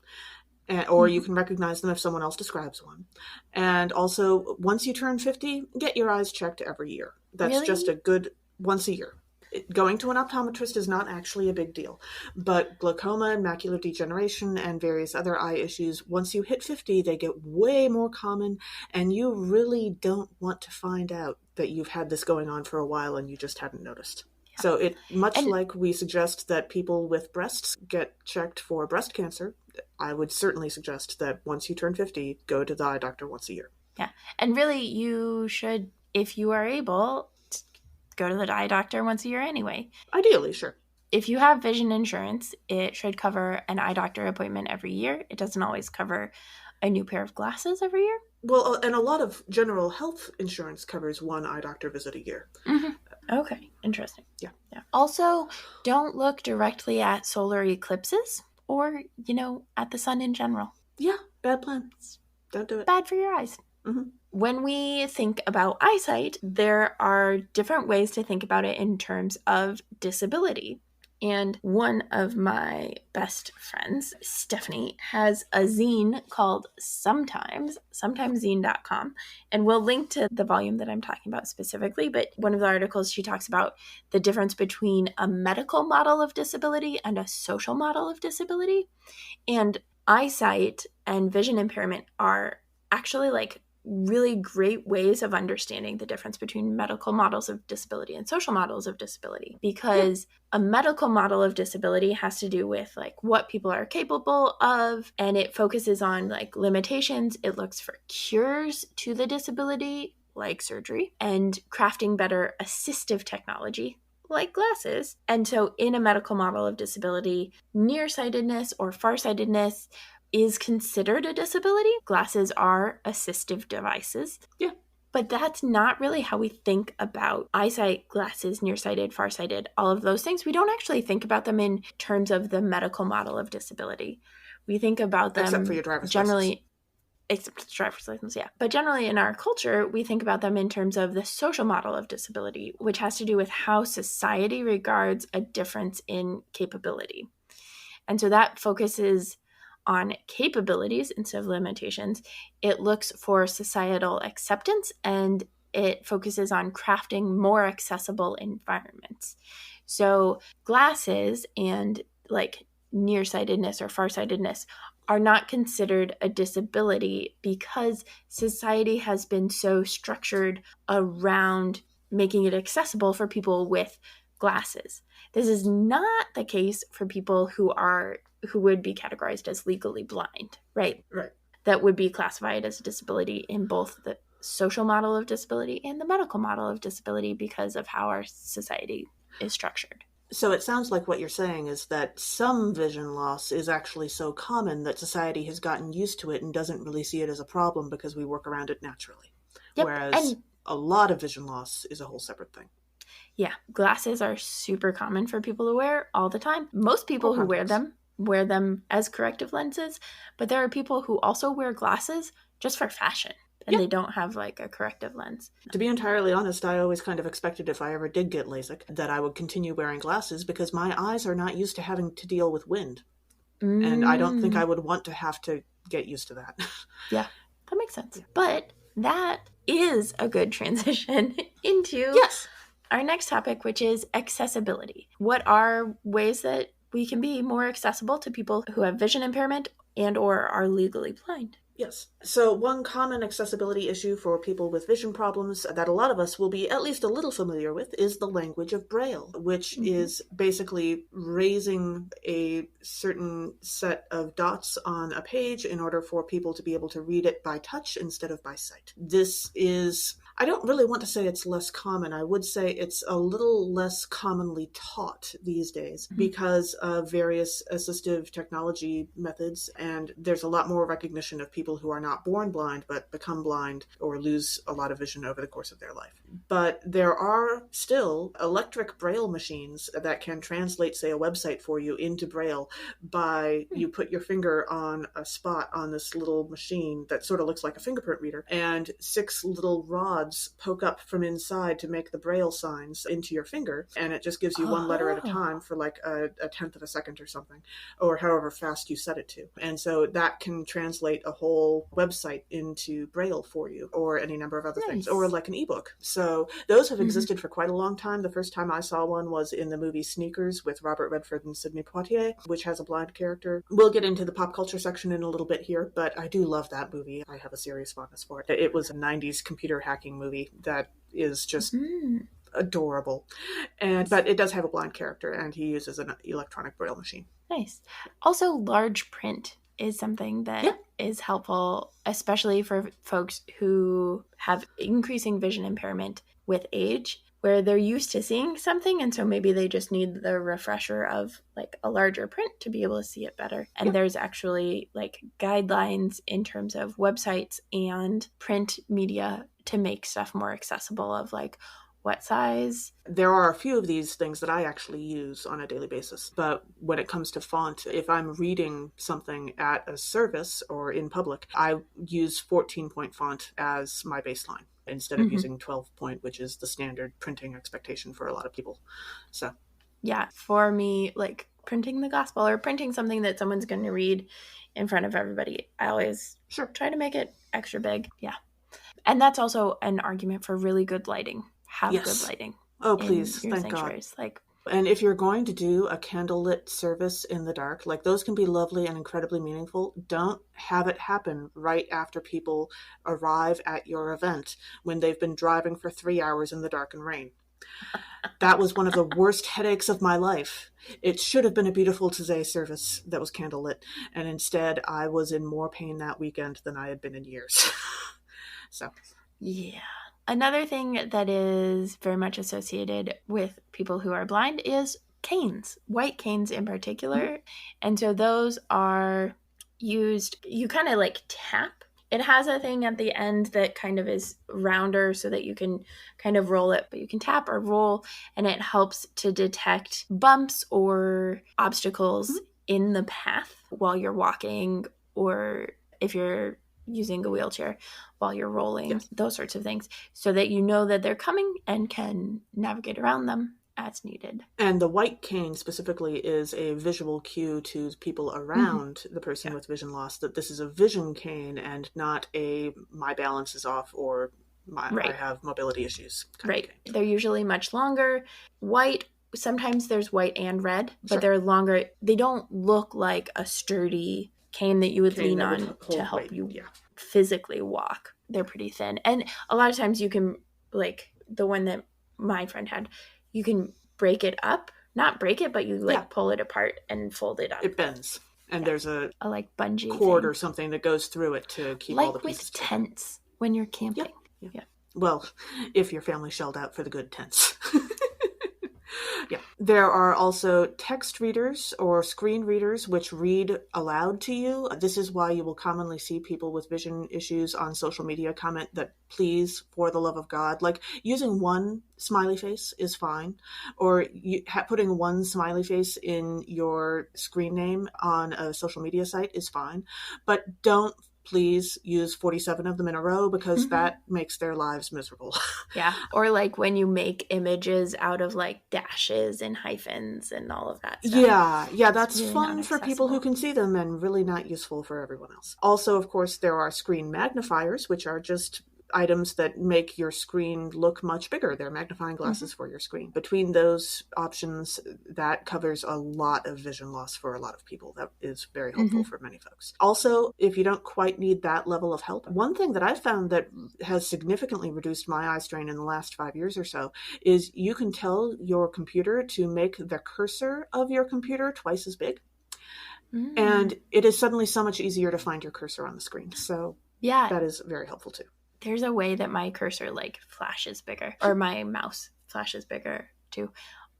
Or you can recognize them if someone else describes one. And also, once you turn 50, get your eyes checked every year. That's just a good once a year. Going to an optometrist is not actually a big deal. But glaucoma and macular degeneration and various other eye issues, once you hit 50, they get way more common, and you really don't want to find out that you've had this going on for a while and you just hadn't noticed. Yeah. So like we suggest that people with breasts get checked for breast cancer, I would certainly suggest that once you turn 50, go to the eye doctor once a year. Yeah. And really, you should, if you are able, go to the eye doctor once a year anyway. Ideally, sure. If you have vision insurance, it should cover an eye doctor appointment every year. It doesn't always cover a new pair of glasses every year. Well, and a lot of general health insurance covers one eye doctor visit a year. Okay, interesting. Yeah. Also, don't look directly at solar eclipses or, at the sun in general. Yeah, bad plan. Don't do it. Bad for your eyes. when we think about eyesight, there are different ways to think about it in terms of disability. And one of my best friends, Stephanie, has a zine called sometimeszine.com. And we'll link to the volume that I'm talking about specifically. But one of the articles, she talks about the difference between a medical model of disability and a social model of disability. And eyesight and vision impairment are actually like really great ways of understanding the difference between medical models of disability and social models of disability, because a medical model of disability has to do with like what people are capable of, and it focuses on like limitations. It looks for cures to the disability like surgery and crafting better assistive technology like glasses. And so in a medical model of disability, nearsightedness or farsightedness is considered a disability. Glasses are assistive devices. Yeah. But that's not really how we think about eyesight, glasses, nearsighted, farsighted, all of those things. We don't actually think about them in terms of the medical model of disability. We think about them Except for your driver's generally, license. except driver's license, yeah. But generally in our culture, we think about them in terms of the social model of disability, which has to do with how society regards a difference in capability. And so that focuses on capabilities instead of limitations. It looks for societal acceptance, and it focuses on crafting more accessible environments. So glasses and like nearsightedness or farsightedness are not considered a disability because society has been so structured around making it accessible for people with glasses. This is not the case for people who would be categorized as legally blind, right? Right. That would be classified as a disability in both the social model of disability and the medical model of disability because of how our society is structured. So it sounds like what you're saying is that some vision loss is actually so common that society has gotten used to it and doesn't really see it as a problem because we work around it naturally. Yep. Whereas a lot of vision loss is a whole separate thing. Yeah, glasses are super common for people to wear all the time. Most people who wear them as corrective lenses, but there are people who also wear glasses just for fashion, and they don't have like a corrective lens. To be entirely honest, I always kind of expected if I ever did get LASIK that I would continue wearing glasses because my eyes are not used to having to deal with wind. And I don't think I would want to have to get used to that. Yeah, that makes sense. But that is a good transition into our next topic, which is accessibility. What are ways that we can be more accessible to people who have vision impairment and or are legally blind? Yes. So one common accessibility issue for people with vision problems that a lot of us will be at least a little familiar with is the language of Braille, which is basically raising a certain set of dots on a page in order for people to be able to read it by touch instead of by sight. This is, I don't really want to say it's less common. I would say it's a little less commonly taught these days because of various assistive technology methods, and there's a lot more recognition of people who are not born blind but become blind or lose a lot of vision over the course of their life. But there are still electric Braille machines that can translate, say, a website for you into Braille by you put your finger on a spot on this little machine that sort of looks like a fingerprint reader, and 6 little rods poke up from inside to make the Braille signs into your finger, and it just gives you one letter at a time for like a tenth of a second or something, or however fast you set it to. And so that can translate a whole website into Braille for you, or any number of other things, or like an ebook. So those have existed for quite a long time. The first time I saw one was in the movie Sneakers with Robert Redford and Sidney Poitier, which has a blind character. We'll get into the pop culture section in a little bit here, but I do love that movie. I have a serious fondness for it. It was a 90s computer hacking movie that is just adorable. But it does have a blind character, and he uses an electronic Braille machine. Nice. Also, large print is something that is helpful, especially for folks who have increasing vision impairment with age, where they're used to seeing something, and so maybe they just need the refresher of like a larger print to be able to see it better. And there's actually like guidelines in terms of websites and print media to make stuff more accessible, of like what size? There are a few of these things that I actually use on a daily basis. But when it comes to font, if I'm reading something at a service or in public, I use 14-point font as my baseline instead of Mm-hmm. using 12-point, which is the standard printing expectation for a lot of people. So, Yeah, for me, like printing the gospel or printing something that someone's going to read in front of everybody, I always sure. try to make it extra big. Yeah. And that's also an argument for really good lighting. Have good Yes. lighting Oh, in please. your Thank God. sanctuaries. Like, And if you're going to do a candlelit service in the dark, like those can be lovely and incredibly meaningful, don't have it happen right after people arrive at your event when they've been driving for 3 hours in the dark and rain. That was one of the worst headaches of my life. It should have been a beautiful Taizé service that was candlelit, and instead I was in more pain that weekend than I had been in years. So, yeah. Another thing that is very much associated with people who are blind is canes, white canes in mhm. particular. And so those are used, you kind of like tap. It has a thing at the end that kind of is rounder so that you can kind of roll it, but you can tap or roll, and it helps to detect bumps or obstacles Mhm. in the path while you're walking, or if you're using a wheelchair while you're rolling, Yes. those sorts of things, so that you know that they're coming and can navigate around them as needed. And the white cane specifically is a visual cue to people Mm-hmm. around the person Yeah. with vision loss that this is a vision cane and not a my balance is off or I Right. have mobility issues kind of Right. cane. They're usually much longer. White, sometimes there's white and red, but Sure. they're longer. They don't look like a sturdy cane that you would Cane lean that would on to hold help weight. you Yeah. physically walk. They're pretty thin. And a lot of times you can, like the one that my friend had, you can break it up. Not break it, but you Yeah. like pull it apart and fold it up. It bends. And Yeah. there's a A like bungee cord or thing. something that goes through it to keep all the Like pieces with together. tents when you're Yeah. camping. Yeah. Yeah. Well, if your family shelled out for the good tents. Yeah. There are also text readers or screen readers which read aloud to you. This is why you will commonly see people with vision issues on social media comment that please, for the love of God, like using one smiley face is fine, or putting one smiley face in your screen name on a social media site is fine, but don't please use 47 of them in a row because Mm-hmm. that makes their lives miserable. Yeah. Or like when you make images out of like dashes and hyphens and all of that stuff. Yeah, It's that's really not fun for people who accessible. can see them and really not useful for everyone else. Also, of course, there are screen magnifiers, which are just items that make your screen look much bigger. They're magnifying Mm-hmm. glasses for your screen. Between those options, that covers a lot of vision loss for a lot of people. That is very helpful Mm-hmm. for many folks. Also, if you don't quite need that level of help, one thing that I've found that has significantly reduced my eye strain in the last 5 years or so is you can tell your computer to make the cursor of your computer twice as big. Mm. And it is suddenly so much easier to find your cursor on the screen. So Yeah. that is very helpful too. There's a way that my cursor like flashes bigger, or my mouse flashes bigger too.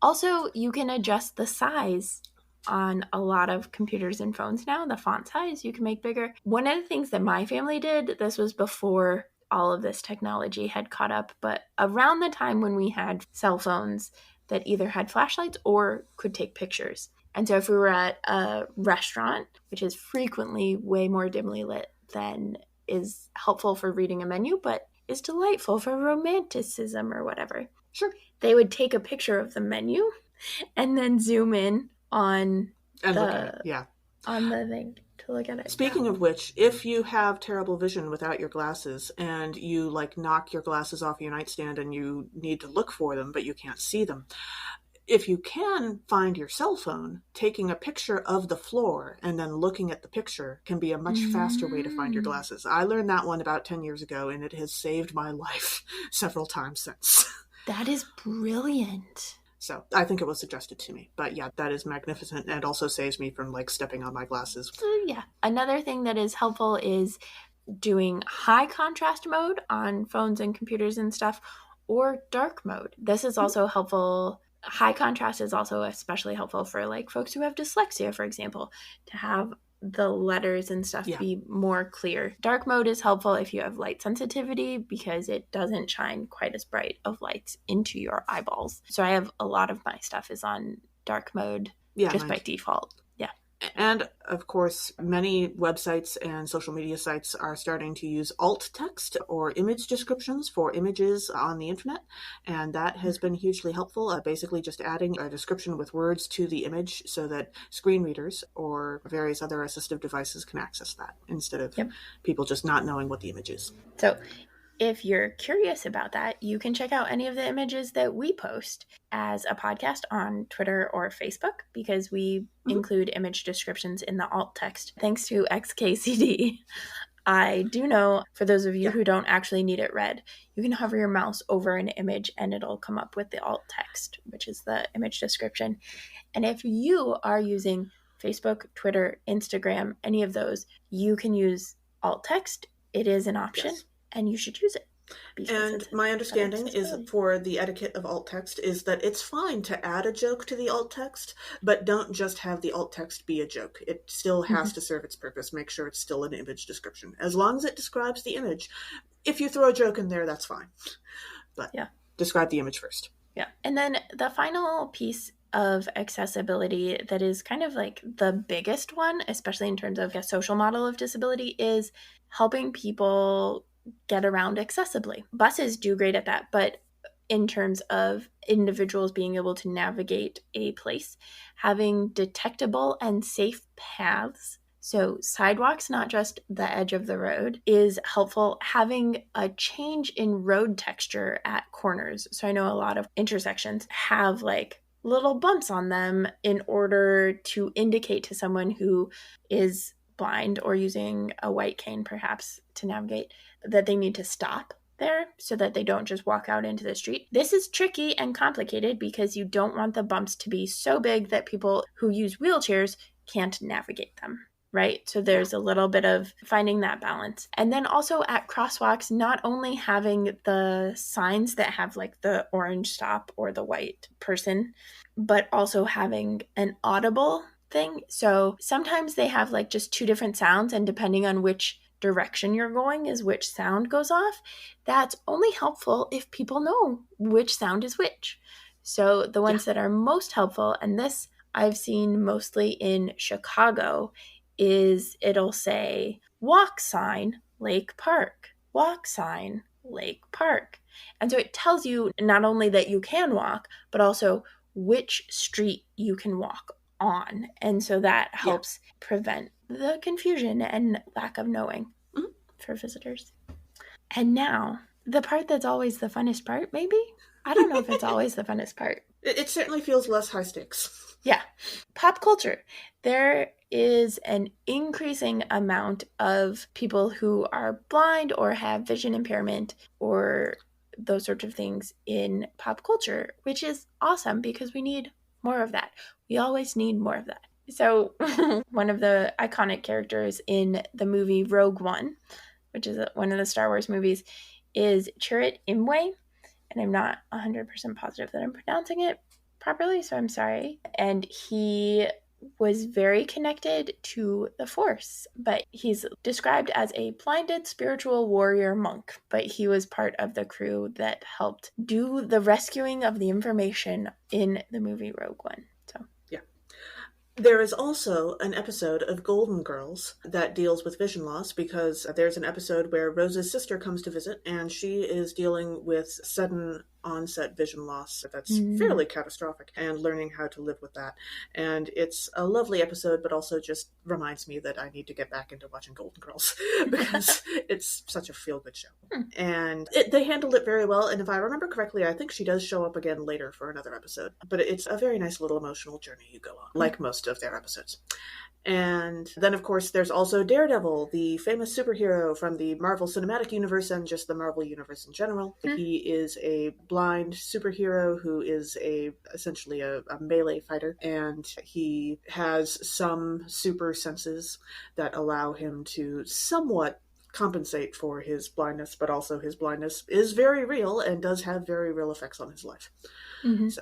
Also, you can adjust the size on a lot of computers and phones now. The font size you can make bigger. One of the things that my family did, this was before all of this technology had caught up, but around the time when we had cell phones that either had flashlights or could take pictures. And so if we were at a restaurant, which is frequently way more dimly lit than is helpful for reading a menu, but is delightful for romanticism or whatever, Sure. they would take a picture of the menu and then zoom in on And look at it. the Yeah. thing to look at it. Speaking of which, if you have terrible vision without your glasses and you like knock your glasses off your nightstand and you need to look for them, but you can't see them, if you can find your cell phone, taking a picture of the floor and then looking at the picture can be a much faster way to find your Mm, glasses. I learned that one about 10 years ago and it has saved my life several times since. that is brilliant. So I think it was suggested to me. But yeah, that is magnificent and also saves me from like stepping on my glasses. Yeah. Another thing that is helpful is doing high contrast mode on phones and computers and stuff, or dark mode. This is also helpful. High contrast is also especially helpful for like folks who have dyslexia, for example, to have the letters and stuff Yeah. be more clear. Dark mode is helpful if you have light sensitivity because it doesn't shine quite as bright of lights into your eyeballs. So I have a lot of my stuff is on dark mode Yeah, just mine by too. default. Yeah. And of course, many websites and social media sites are starting to use alt text or image descriptions for images on the internet. And that has been hugely helpful. Basically, just adding a description with words to the image so that screen readers or various other assistive devices can access that instead of Yep. people just not knowing what the image is. So if you're curious about that, you can check out any of the images that we post as a podcast on Twitter or Facebook because we include image descriptions in the alt text thanks to XKCD. I do know, for those of you Yeah. who don't actually need it read, you can hover your mouse over an image and it'll come up with the alt text, which is the image description. And if you are using Facebook, Twitter, Instagram, any of those, you can use alt text. It is an option. Yes. And you should use it. And my understanding is for the etiquette of alt text is that it's fine to add a joke to the alt text, but don't just have the alt text be a joke. It still has to serve its purpose. Make sure it's still an image description. As long as it describes the image. If you throw a joke in there, that's fine. But describe the image first. Yeah. And then the final piece of accessibility that is kind of like the biggest one, especially in terms of a social model of disability, is helping people get around accessibly. Buses do great at that, but in terms of individuals being able to navigate a place, having detectable and safe paths, so sidewalks, not just the edge of the road, is helpful. Having a change in road texture at corners. So I know a lot of intersections have like little bumps on them in order to indicate to someone who is blind or using a white cane perhaps to navigate that they need to stop there so that they don't just walk out into the street. This is tricky and complicated because you don't want the bumps to be so big that people who use wheelchairs can't navigate them. Right? So there's a little bit of finding that balance. And then also at crosswalks, not only having the signs that have like the orange stop or the white person, but also having an audible thing. So sometimes they have like just two different sounds, and depending on which direction you're going is which sound goes off. That's only helpful if people know which sound is which. So the ones that are most helpful, and this I've seen mostly in Chicago, is it'll say walk sign Lake Park, walk sign Lake Park. And so it tells you not only that you can walk, but also which street you can walk on. And so that helps prevent the confusion and lack of knowing for visitors. And now, the part that's always the funnest part, maybe? I don't know if it's always the funnest part. It certainly feels less high stakes. Yeah. Pop culture. There is an increasing amount of people who are blind or have vision impairment or those sorts of things in pop culture, which is awesome because we need more of that. We always need more of that. So one of the iconic characters in the movie Rogue One, which is one of the Star Wars movies, is Chirrut Imwe. And I'm not 100% positive that I'm pronouncing it properly, so I'm sorry. And he was very connected to the Force, but he's described as a blinded spiritual warrior monk, but he was part of the crew that helped do the rescuing of the information in the movie Rogue One. So there is also an episode of Golden Girls that deals with vision loss because there's an episode where Rose's sister comes to visit and she is dealing with sudden onset vision loss that's fairly catastrophic and learning how to live with that. And it's a lovely episode, but also just reminds me that I need to get back into watching Golden Girls because it's such a feel-good show. And they handled it very well. And if I remember correctly, I think she does show up again later for another episode. But it's a very nice little emotional journey you go on, like most of their episodes. And then, of course, there's also Daredevil, the famous superhero from the Marvel Cinematic Universe and just the Marvel Universe in general. He is a blind superhero who is essentially a melee fighter, and he has some super senses that allow him to somewhat compensate for his blindness, but also his blindness is very real and does have very real effects on his life. So,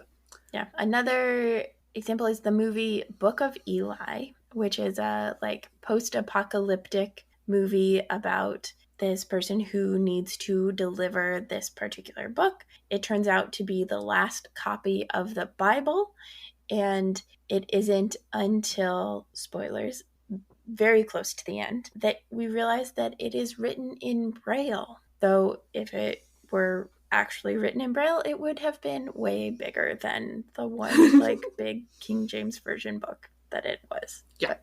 yeah, another example is the movie Book of Eli. which is a like post-apocalyptic movie about this person who needs to deliver this particular book. It turns out to be the last copy of the Bible, and it isn't until, spoilers, very close to the end that we realize that it is written in Braille. Though if it were actually written in Braille, it would have been way bigger than the one like big King James Version book that it was. Yeah. But,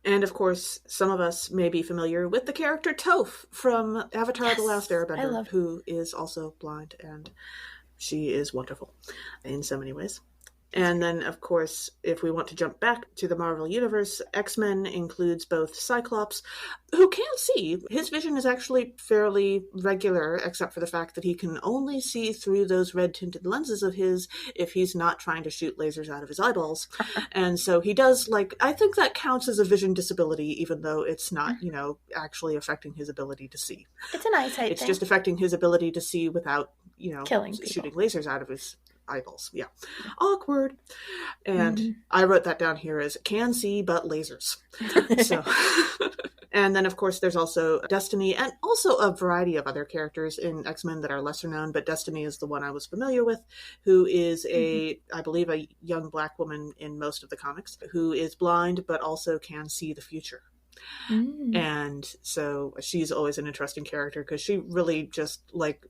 and of course, some of us may be familiar with the character Toph from Avatar: The Last Airbender, who is also blind, and she is wonderful in so many ways. And then, of course, if we want to jump back to the Marvel Universe, X-Men includes both Cyclops, who can see. His vision is actually fairly regular, except for the fact that he can only see through those red-tinted lenses of his if he's not trying to shoot lasers out of his eyeballs. And so he does, like, I think that counts as a vision disability, even though it's not, actually affecting his ability to see. It's an eyesight It's just affecting his ability to see without, killing people. shooting lasers out of his eyeballs. Yeah. Awkward. And I wrote that down here as can see but lasers. So and then of course there's also Destiny, and also a variety of other characters in X-Men that are lesser known, but Destiny is the one I was familiar with, who is I believe a young black woman in most of the comics, who is blind but also can see the future. And so she's always an interesting character because she really just, like,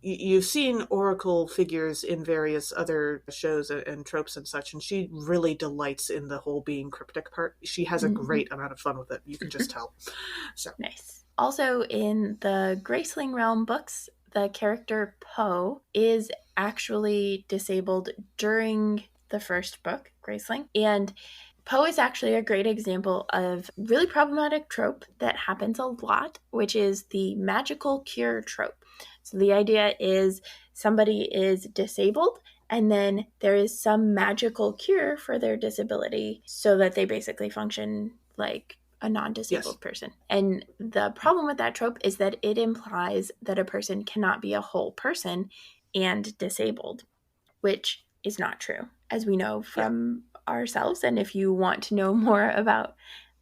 you've seen Oracle figures in various other shows and tropes and such, and she really delights in the whole being cryptic part. She has a great amount of fun with it. You can just tell. So nice. Also in the Graceling Realm books, the character Poe is actually disabled during the first book, Graceling, and Poe is actually a great example of really problematic trope that happens a lot, which is the magical cure trope. So the idea is somebody is disabled and then there is some magical cure for their disability so that they basically function like a non-disabled person. And the problem with that trope is that it implies that a person cannot be a whole person and disabled, which is not true, as we know from ourselves. And if you want to know more about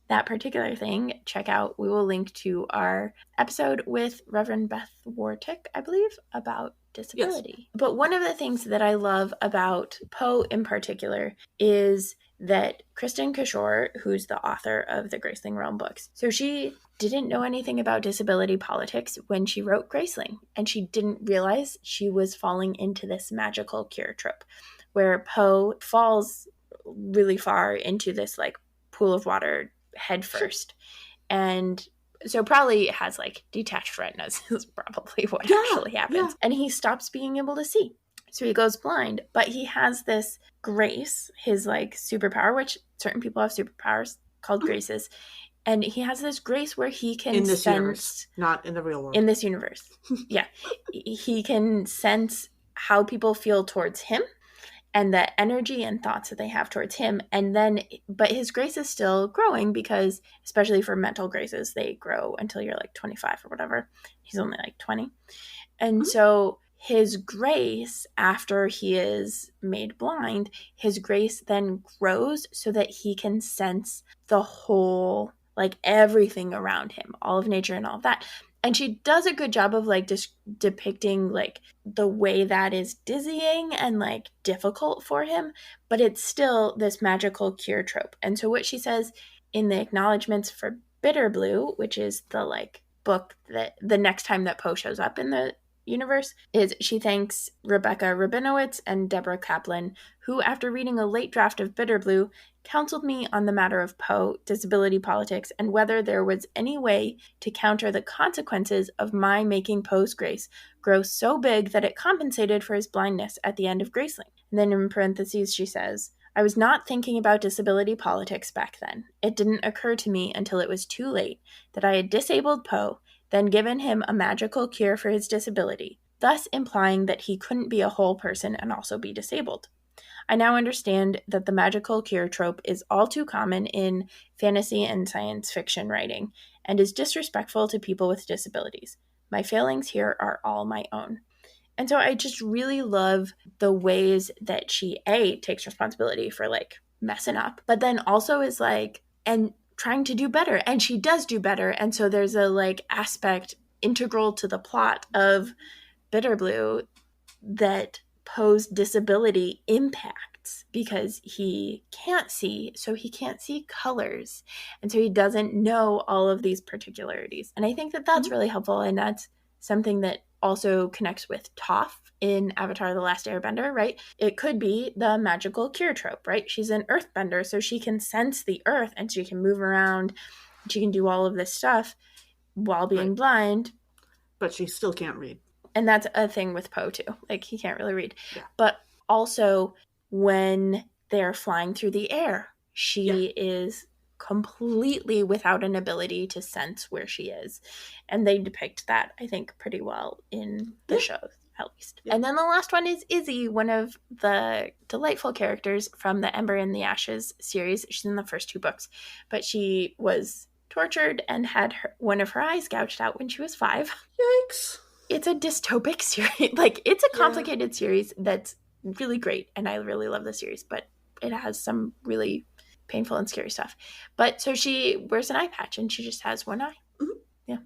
that particular thing, check out, we will link to our episode with Reverend Beth Wartick, I believe, about disability. But one of the things that I love about Poe in particular is that Kristen Kishore, who's the author of the Graceling Realm books, so she didn't know anything about disability politics when she wrote Graceling, and she didn't realize she was falling into this magical cure trope, where Poe falls really far into this like pool of water head first. And so probably has like detached retinas is probably what actually happens. And he stops being able to see. So he goes blind, but he has this grace, his like superpower, which certain people have superpowers called graces. And he has this grace where he can in this sense, universe, not in the real world. In this universe. Yeah. He can sense how people feel towards him and the energy and thoughts that they have towards him. And then, but his grace is still growing because, especially for mental graces, they grow until you're like 25 or whatever. He's only like 20. And so his grace, after he is made blind, his grace then grows so that he can sense the whole, like everything around him, all of nature and all of that. And she does a good job of like just depicting like the way that is dizzying and like difficult for him, but it's still this magical cure trope. And so what she says in the acknowledgments for Bitter Blue, which is the like book that the next time that Poe shows up in the universe, is she thanks Rebecca Rabinowitz and Deborah Kaplan, who, after reading a late draft of Bitter Blue, counseled me on the matter of Poe, disability politics, and whether there was any way to counter the consequences of my making Poe's grace grow so big that it compensated for his blindness at the end of Graceling. And then in parentheses she says, I was not thinking about disability politics back then. It didn't occur to me until it was too late that I had disabled Poe, then given him a magical cure for his disability, thus implying that he couldn't be a whole person and also be disabled. I now understand that the magical cure trope is all too common in fantasy and science fiction writing and is disrespectful to people with disabilities. My failings here are all my own. And so I just really love the ways that she, A, takes responsibility for like messing up, but then also is like, and trying to do better. And she does do better. And so there's a like aspect integral to the plot of Bitterblue that Poe's disability impacts because he can't see, so he can't see colors. And so he doesn't know all of these particularities. And I think that that's really helpful. And that's something that also connects with Toph in Avatar The Last Airbender, right? It could be the magical cure trope, right? She's an earthbender, so she can sense the earth and she can move around. She can do all of this stuff while being blind. But she still can't read. And that's a thing with Poe too. Like, he can't really read. Yeah. But also when they're flying through the air, she is completely without an ability to sense where she is. And they depict that, I think, pretty well in the show, at least. And then the last one is Izzy, one of the delightful characters from the Ember and the Ashes series. She's in the first 2 books. But she was tortured and had one of her eyes gouged out when she was 5. Yikes. It's a dystopic series. Like, it's a complicated series that's really great, and I really love the series, but it has some really painful and scary stuff. But so she wears an eye patch, and she just has one eye. Mm-hmm. Yeah.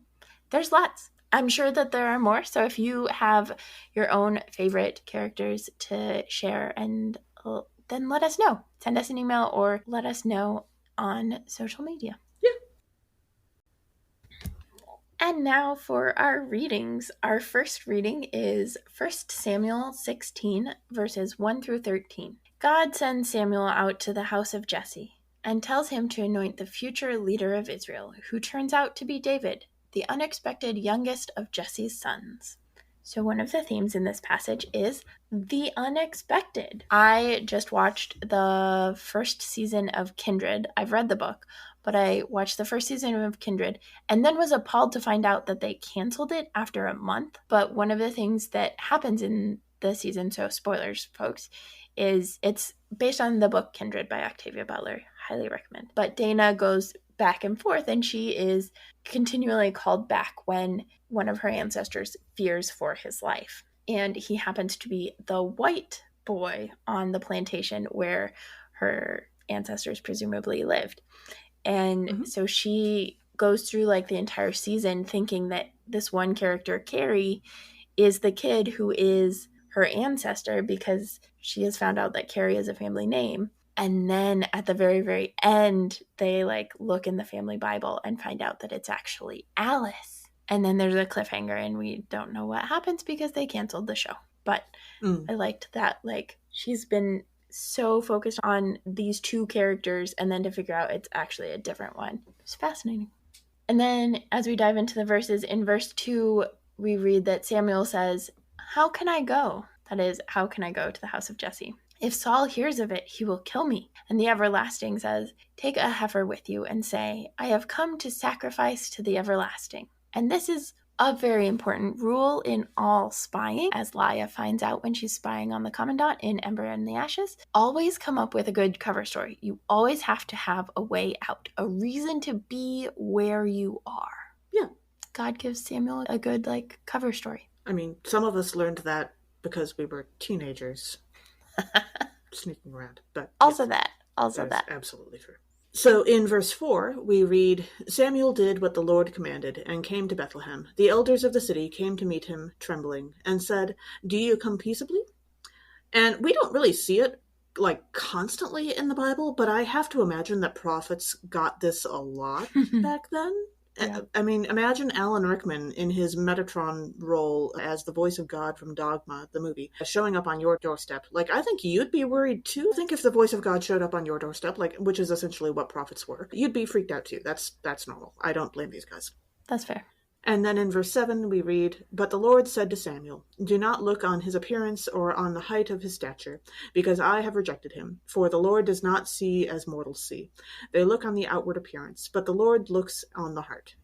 There's lots. I'm sure that there are more, so if you have your own favorite characters to share, and then let us know. Send us an email or let us know on social media. And now for our readings. Our first reading is 1 Samuel 16, verses 1 through 13. God sends Samuel out to the house of Jesse and tells him to anoint the future leader of Israel, who turns out to be David, the unexpected youngest of Jesse's sons. So one of the themes in this passage is the unexpected. I just watched the first season of Kindred. I've read the book, but I watched the first season of Kindred and then was appalled to find out that they canceled it after a month. But one of the things that happens in the season, so spoilers, folks, is it's based on the book Kindred by Octavia Butler. Highly recommend. But Dana goes back and forth, and she is continually called back when one of her ancestors fears for his life. And he happens to be the white boy on the plantation where her ancestors presumably lived. And so she goes through like the entire season thinking that this one character, Carrie, is the kid who is her ancestor because she has found out that Carrie is a family name. And then at the very, very end, they like look in the family Bible and find out that it's actually Alice. And then there's a cliffhanger and we don't know what happens because they canceled the show. But I liked that, like, she's been so focused on these 2 characters and then to figure out it's actually a different one. It's fascinating. And then as we dive into the verses, in verse 2, we read that Samuel says, "How can I go?" That is, how can I go to the house of Jesse? "If Saul hears of it, he will kill me." And the Everlasting says, "Take a heifer with you and say, I have come to sacrifice to the Everlasting." And this is a very important rule in all spying, as Laia finds out when she's spying on the Commandant in Ember and the Ashes. Always come up with a good cover story. You always have to have a way out, a reason to be where you are. Yeah. God gives Samuel a good, like, cover story. I mean, some of us learned that because we were teenagers sneaking around. But also yes, that. Absolutely true. So in verse 4, we read, "Samuel did what the Lord commanded and came to Bethlehem. The elders of the city came to meet him, trembling, and said, 'Do you come peaceably?'" And we don't really see it like constantly in the Bible, but I have to imagine that prophets got this a lot back then. Yeah. I mean, imagine Alan Rickman in his Metatron role as the voice of God from Dogma, the movie, showing up on your doorstep. Like, I think you'd be worried too. I think if the voice of God showed up on your doorstep, like, which is essentially what prophets were, you'd be freaked out too. That's normal. I don't blame these guys. That's fair. And then in verse 7 we read, "But the Lord said to Samuel, 'Do not look on his appearance or on the height of his stature, because I have rejected him. For the Lord does not see as mortals see. They look on the outward appearance, but the Lord looks on the heart.'"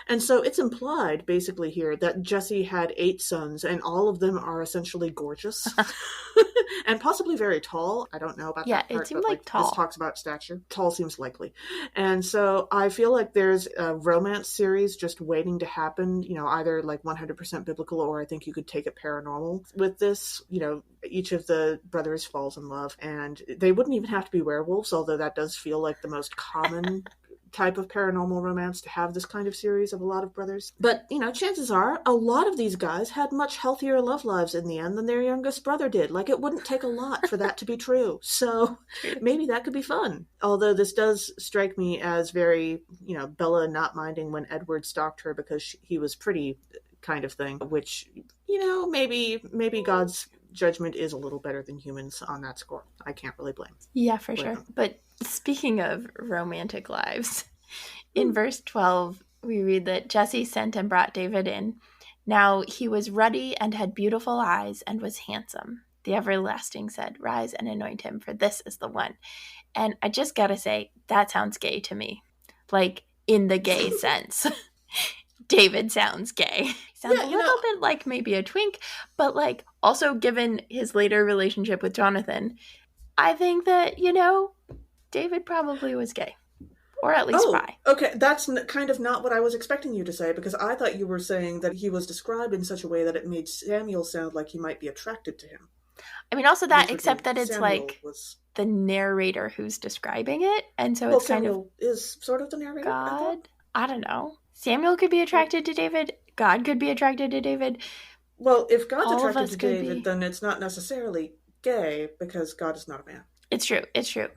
And so it's implied, basically, here that Jesse had 8 sons, and all of them are essentially gorgeous. And possibly very tall. I don't know about that part. Yeah, it seemed like tall. This talks about stature. Tall seems likely. And so I feel like there's a romance series just waiting to happen, you know, either like 100% biblical, or I think you could take it paranormal with this, you know, each of the brothers falls in love, and they wouldn't even have to be werewolves, although that does feel like the most common type of paranormal romance to have this kind of series of a lot of brothers. But, chances are a lot of these guys had much healthier love lives in the end than their youngest brother did. Like, it wouldn't take a lot for that to be true. So True. maybe that could be fun. Although this does strike me as very, Bella not minding when Edward stalked her because he was pretty kind of thing, which, maybe God's judgment is a little better than humans on that score. I can't really blame. Yeah, for Blame sure. him. But speaking of romantic lives, in verse 12, we read that Jesse sent and brought David in. Now he was ruddy and had beautiful eyes and was handsome. The everlasting said, "Rise and anoint him, for this is the one." And I just gotta say, that sounds gay to me. Like, in the gay sense. David sounds gay. He sounds a little bit like maybe a twink, but like also given his later relationship with Jonathan, I think that, David probably was gay. Or at least bi. Okay. That's kind of not what I was expecting you to say, because I thought you were saying that he was described in such a way that it made Samuel sound like he might be attracted to him. I mean, also that, except that it's Samuel like was... the narrator who's describing it, and so Well, it's Samuel kind of is sort of the narrator. God. I don't know. Samuel could be attracted to David. God could be attracted to David. Well, if God's All of attracted us to could David, be. then it's not necessarily gay, because God is not a man. It's true. It's true.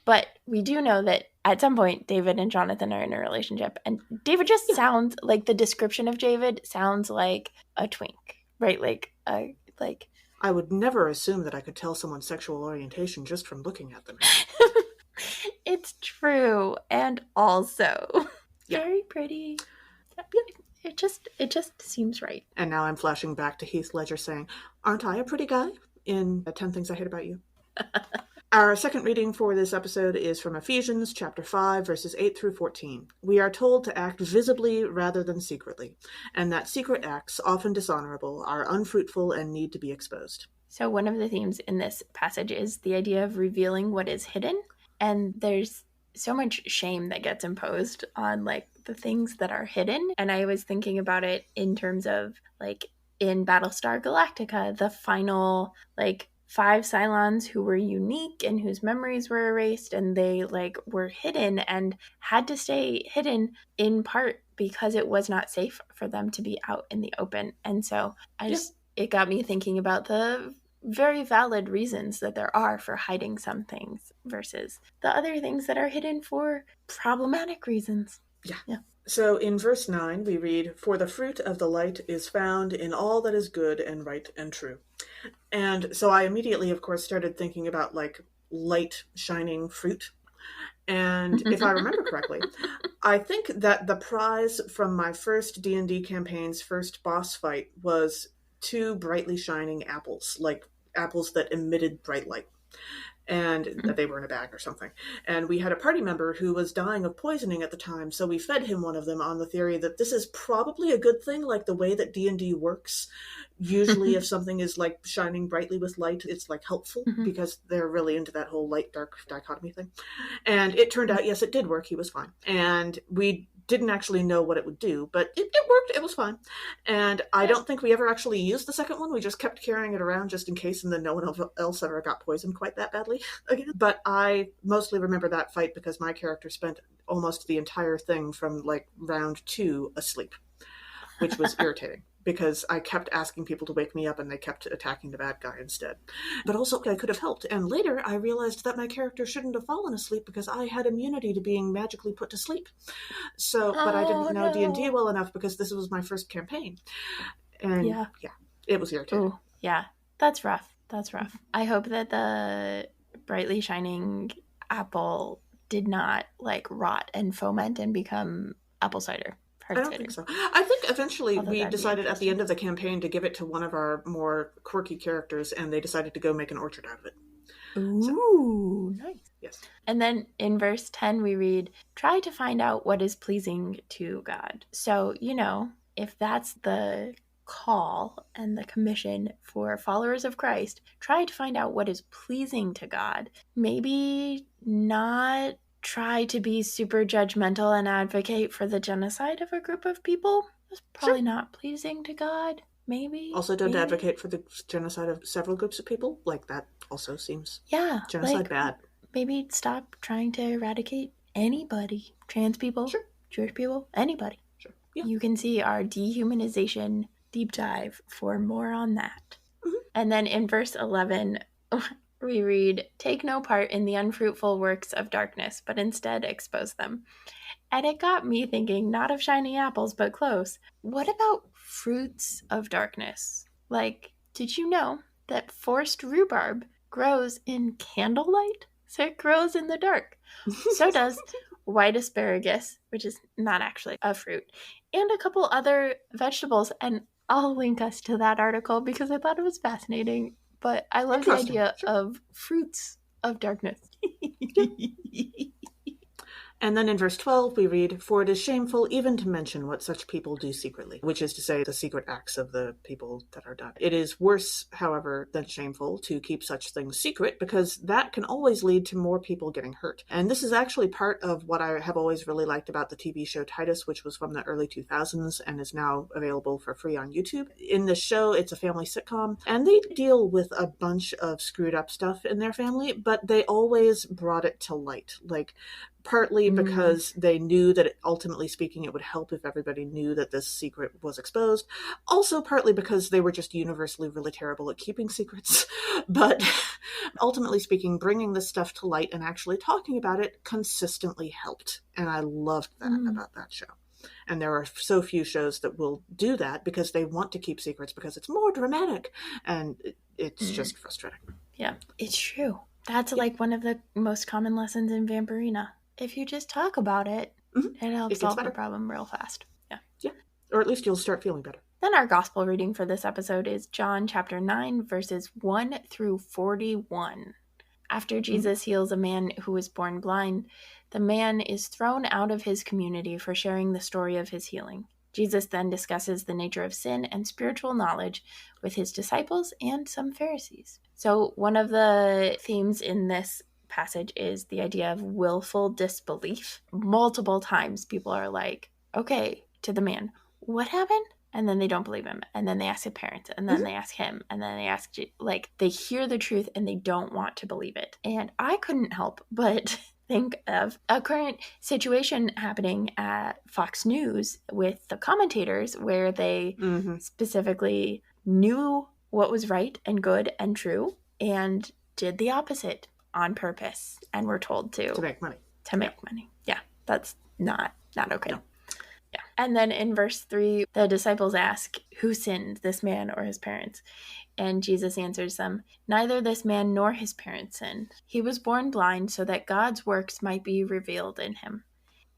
But we do know that at some point, David and Jonathan are in a relationship. And David just sounds like, the description of David sounds like a twink, right? Like. I would never assume that I could tell someone's sexual orientation just from looking at them. It's true. And also very pretty. It just seems right. And now I'm flashing back to Heath Ledger saying, "Aren't I a pretty guy?" in 10 Things I Hate About You. Our second reading for this episode is from Ephesians chapter 5, verses 8 through 14. We are told to act visibly rather than secretly, and that secret acts, often dishonorable, are unfruitful and need to be exposed. So one of the themes in this passage is the idea of revealing what is hidden. And there's so much shame that gets imposed on like the things that are hidden. And I was thinking about it in terms of like in Battlestar Galactica, the final like 5 Cylons who were unique and whose memories were erased, and they like were hidden and had to stay hidden in part because it was not safe for them to be out in the open. And so it got me thinking about the very valid reasons that there are for hiding some things versus the other things that are hidden for problematic reasons. Yeah. So in verse 9, we read, "For the fruit of the light is found in all that is good and right and true." And so I immediately, of course, started thinking about like light shining fruit. And if I remember correctly, I think that the prize from my first D&D campaign's first boss fight was 2 brightly shining apples, like apples that emitted bright light. And that they were in a bag or something. And we had a party member who was dying of poisoning at the time, so we fed him one of them on the theory that this is probably a good thing, like the way that D&D works. Usually if something is like shining brightly with light, it's like helpful because they're really into that whole light-dark dichotomy thing. And it turned out, yes, it did work. He was fine. And we didn't actually know what it would do, but it worked. It was fine. And I don't think we ever actually used the second one. We just kept carrying it around just in case, and then no one else ever got poisoned quite that badly again. But I mostly remember that fight because my character spent almost the entire thing from like round 2 asleep, which was irritating because I kept asking people to wake me up and they kept attacking the bad guy instead. But also I could have helped. And later I realized that my character shouldn't have fallen asleep because I had immunity to being magically put to sleep. So, but I didn't know D&D well enough because this was my first campaign. And yeah it was irritating. Ooh, yeah, that's rough. That's rough. I hope that the brightly shining apple did not like rot and foment and become apple cider. I don't think so. I think eventually we decided at the end of the campaign to give it to one of our more quirky characters, and they decided to go make an orchard out of it. Ooh, nice. Yes. And then in verse 10 we read, "Try to find out what is pleasing to God." So, if that's the call and the commission for followers of Christ, try to find out what is pleasing to God. Maybe not try to be super judgmental and advocate for the genocide of a group of people. That's probably not pleasing to God. maybe. Also, don't Maybe. advocate for the genocide of several groups of people. Like, that also seems Yeah, genocide like bad. maybe stop trying to eradicate anybody. Trans people, Sure, Jewish people, anybody. sure. Yeah. You can see our dehumanization deep dive for more on that. Mhm. And then in verse 11, we read, "Take no part in the unfruitful works of darkness, but instead expose them." And it got me thinking, not of shiny apples, but close. What about fruits of darkness? Like, did you know that forced rhubarb grows in candlelight? So it grows in the dark. So does white asparagus, which is not actually a fruit, and a couple other vegetables. And I'll link us to that article because I thought it was fascinating. But I love the Interesting. idea Sure. of fruits of darkness. Yeah. And then in verse 12, we read, "For it is shameful even to mention what such people do secretly," which is to say, the secret acts of the people that are done. It is worse, however, than shameful to keep such things secret, because that can always lead to more people getting hurt. And this is actually part of what I have always really liked about the TV show Titus, which was from the early 2000s and is now available for free on YouTube. In the show, it's a family sitcom, and they deal with a bunch of screwed up stuff in their family, but they always brought it to light. Like, partly because they knew that, ultimately speaking, it would help if everybody knew that this secret was exposed. Also, partly because they were just universally really terrible at keeping secrets. But ultimately speaking, bringing this stuff to light and actually talking about it consistently helped. And I loved that about that show. And there are so few shows that will do that because they want to keep secrets because it's more dramatic. And it's just frustrating. Yeah, it's true. That's like one of the most common lessons in Vampirina. If you just talk about it, it helps solve the problem real fast. Yeah. Yeah. Or at least you'll start feeling better. Then our gospel reading for this episode is John chapter 9, verses 1 through 41. After Jesus heals a man who was born blind, the man is thrown out of his community for sharing the story of his healing. Jesus then discusses the nature of sin and spiritual knowledge with his disciples and some Pharisees. So one of the themes in this passage is the idea of willful disbelief. Multiple times people are like, okay, to the man, what happened? And then they don't believe him. And then they ask their parents. And then they ask him. And then they ask, like, they hear the truth and they don't want to believe it. And I couldn't help but think of a current situation happening at Fox News with the commentators where they specifically knew what was right and good and true and did the opposite on purpose and were told to make money. Yeah, that's not okay. No. Yeah. And then in verse 3, the disciples ask, who sinned, this man or his parents? And Jesus answers them, neither this man nor his parents sinned. He was born blind so that God's works might be revealed in him.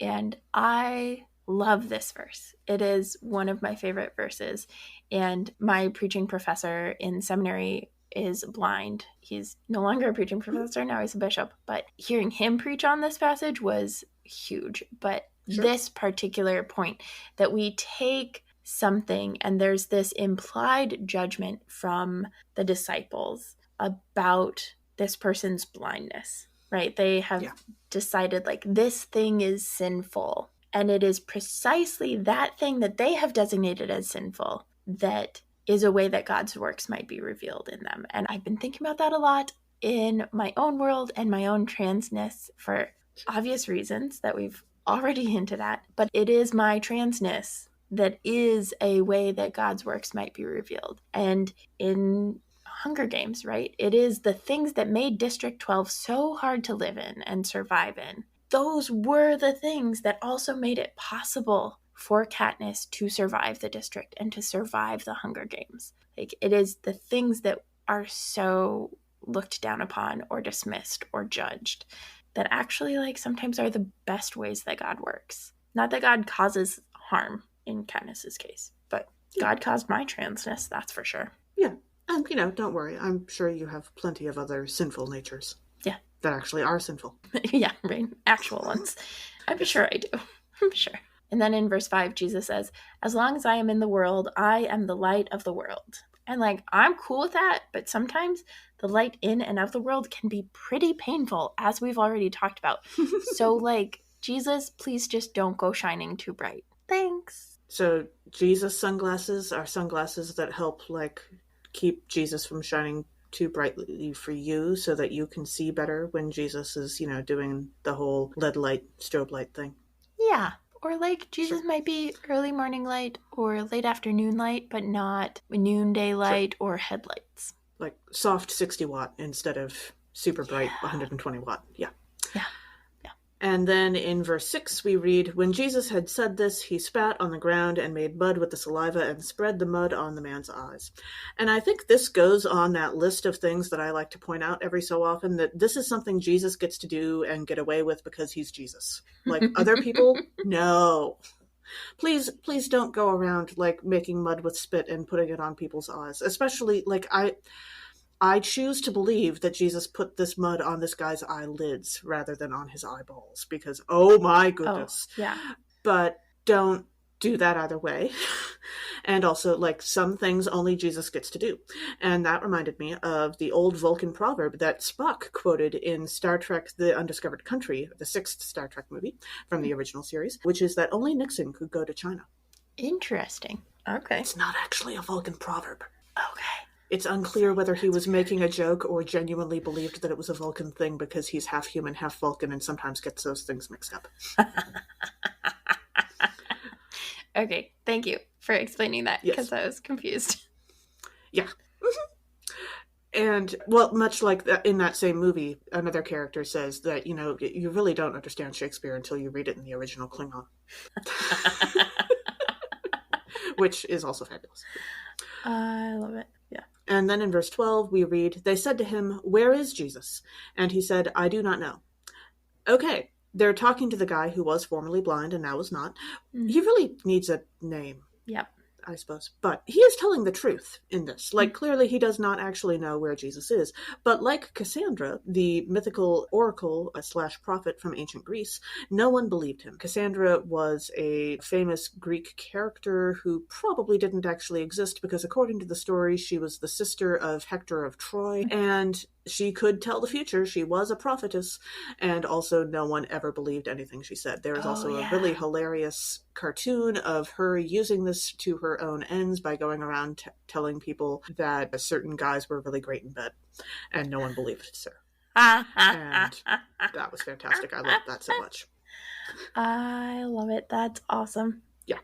And I love this verse. It is one of my favorite verses. And my preaching professor in seminary is blind. He's no longer a preaching professor, now he's a bishop. But hearing him preach on this passage was huge. But this particular point that we take something and there's this implied judgment from the disciples about this person's blindness, right? They have decided like this thing is sinful, and it is precisely that thing that they have designated as sinful that is a way that God's works might be revealed in them. And I've been thinking about that a lot in my own world and my own transness for obvious reasons that we've already hinted at, but it is my transness that is a way that God's works might be revealed. And in Hunger Games, right, it is the things that made District 12 so hard to live in and survive in. Those were the things that also made it possible for Katniss to survive the district and to survive the Hunger Games. Like, it is the things that are so looked down upon or dismissed or judged that actually, like, sometimes are the best ways that God works. Not that God causes harm in Katniss's case, but God caused my transness, that's for sure. Yeah, and, don't worry. I'm sure you have plenty of other sinful natures. Yeah. That actually are sinful. Yeah, right. Actual ones. I'm sure I do. I'm sure. And then in verse 5, Jesus says, as long as I am in the world, I am the light of the world. And like, I'm cool with that, but sometimes the light in and of the world can be pretty painful, as we've already talked about. So like, Jesus, please just don't go shining too bright. Thanks. So Jesus sunglasses are sunglasses that help like keep Jesus from shining too brightly for you so that you can see better when Jesus is, doing the whole LED light, strobe light thing. Yeah. Or like Sure. Jesus might be early morning light or late afternoon light, but not noonday Sure. light or headlights. Like soft 60 watt instead of super bright Yeah. 120 watt. Yeah. Yeah. Yeah. And then in verse 6, we read, "When Jesus had said this, he spat on the ground and made mud with the saliva and spread the mud on the man's eyes." And I think this goes on that list of things that I like to point out every so often, that this is something Jesus gets to do and get away with because he's Jesus. Like other people, no. Please don't go around like making mud with spit and putting it on people's eyes. Especially like I choose to believe that Jesus put this mud on this guy's eyelids rather than on his eyeballs because, oh my Oh, goodness. yeah. But don't do that either way. And also, like, some things only Jesus gets to do. And that reminded me of the old Vulcan proverb that Spock quoted in Star Trek The Undiscovered Country, the sixth Star Trek movie from the original series, which is that only Nixon could go to China. Interesting. Okay. It's not actually a Vulcan proverb. Okay. It's unclear whether he was making a joke or genuinely believed that it was a Vulcan thing because he's half human, half Vulcan, and sometimes gets those things mixed up. Okay. Thank you for explaining that because Yes. I was confused. Yeah. And, well, much like that, in that same movie, another character says that, you really don't understand Shakespeare until you read it in the original Klingon. Which is also fabulous. I love it. Yeah. And then in verse 12, we read, "They said to him, 'Where is Jesus?' And he said, 'I do not know.'" Okay, they're talking to the guy who was formerly blind and now is not. He really needs a name. Yep. I suppose. But he is telling the truth in this. Like, clearly he does not actually know where Jesus is. But like Cassandra, the mythical oracle / prophet from ancient Greece, no one believed him. Cassandra was a famous Greek character who probably didn't actually exist because according to the story, she was the sister of Hector of Troy, and she could tell the future. She was a prophetess, and also no one ever believed anything she said. There is also a really hilarious cartoon of her using this to her own ends by going around telling people that certain guys were really great in bed, and no one believed her. And that was fantastic. I loved that so much. I love it. That's awesome. Yeah.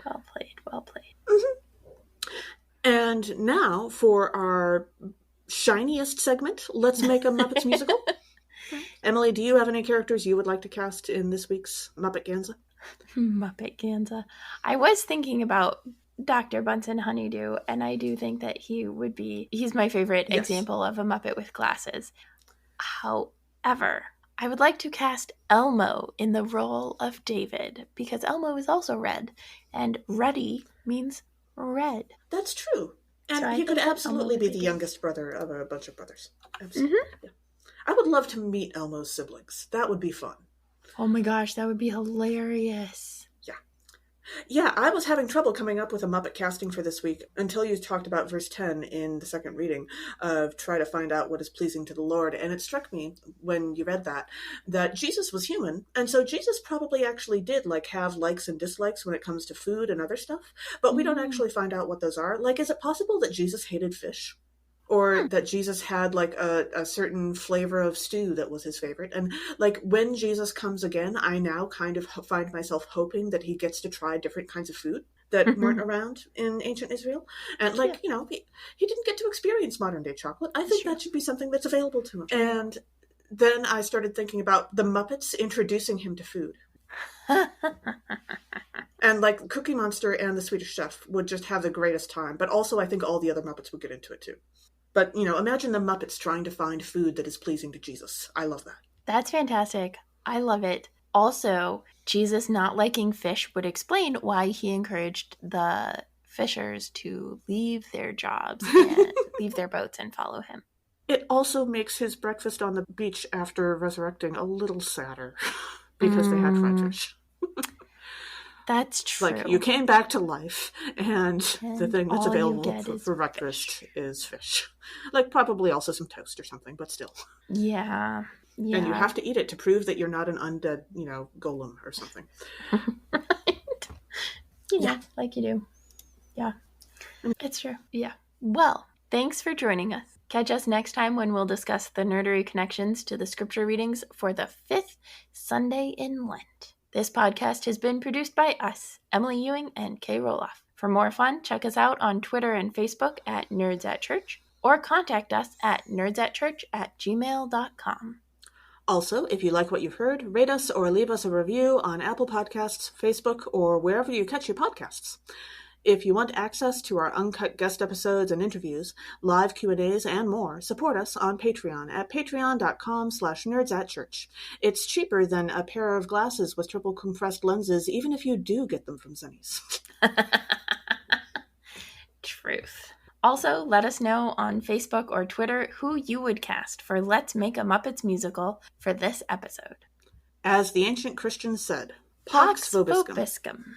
Well played. Well played. Mm-hmm. And now for our shiniest segment, let's make a Muppets musical. Emily, do you have any characters you would like to cast in this week's Muppet Ganza? Muppet Ganza. I was thinking about Dr. Bunsen Honeydew, and I do think that he's my favorite example of a Muppet with glasses. However, I would like to cast Elmo in the role of David, because Elmo is also red, and ruddy means red. That's true. And so he could absolutely be the youngest brother of a bunch of brothers. Absolutely. Mm-hmm. Yeah. I would love to meet Elmo's siblings. That would be fun. Oh my gosh, that would be hilarious. Yeah, I was having trouble coming up with a Muppet casting for this week until you talked about verse 10 in the second reading of try to find out what is pleasing to the Lord. And it struck me when you read that Jesus was human. And so Jesus probably actually did have likes and dislikes when it comes to food and other stuff. But we don't actually find out what those are. Like, is it possible that Jesus hated fish? Or that Jesus had a certain flavor of stew that was his favorite. And when Jesus comes again, I now kind of find myself hoping that he gets to try different kinds of food that weren't around in ancient Israel. And he didn't get to experience modern day chocolate. I think that should be something that's available to him. And then I started thinking about the Muppets introducing him to food. And Cookie Monster and the Swedish Chef would just have the greatest time. But also I think all the other Muppets would get into it too. But, imagine the Muppets trying to find food that is pleasing to Jesus. I love that. That's fantastic. I love it. Also, Jesus not liking fish would explain why he encouraged the fishers to leave their jobs and leave their boats and follow him. It also makes his breakfast on the beach after resurrecting a little sadder because they had fried fish. That's true. You came back to life, and the thing that's available for breakfast is fish. Probably also some toast or something, but still. Yeah. And you have to eat it to prove that you're not an undead, golem or something. Right. know, like you do. Yeah, it's true. Yeah. Well, thanks for joining us. Catch us next time when we'll discuss the nerdery connections to the scripture readings for the 5th Sunday in Lent. This podcast has been produced by us, Emily Ewing and Kay Rohloff. For more fun, check us out on Twitter and Facebook at Nerds at Church, or contact us at nerdsatchurch@gmail.com. Also, if you like what you've heard, rate us or leave us a review on Apple Podcasts, Facebook, or wherever you catch your podcasts. If you want access to our uncut guest episodes and interviews, live Q&As, and more, support us on Patreon at patreon.com/nerdsatchurch. It's cheaper than a pair of glasses with triple compressed lenses, even if you do get them from Sunny's. Truth. Also, let us know on Facebook or Twitter who you would cast for Let's Make a Muppets musical for this episode. As the ancient Christians said, Pax vobiscum.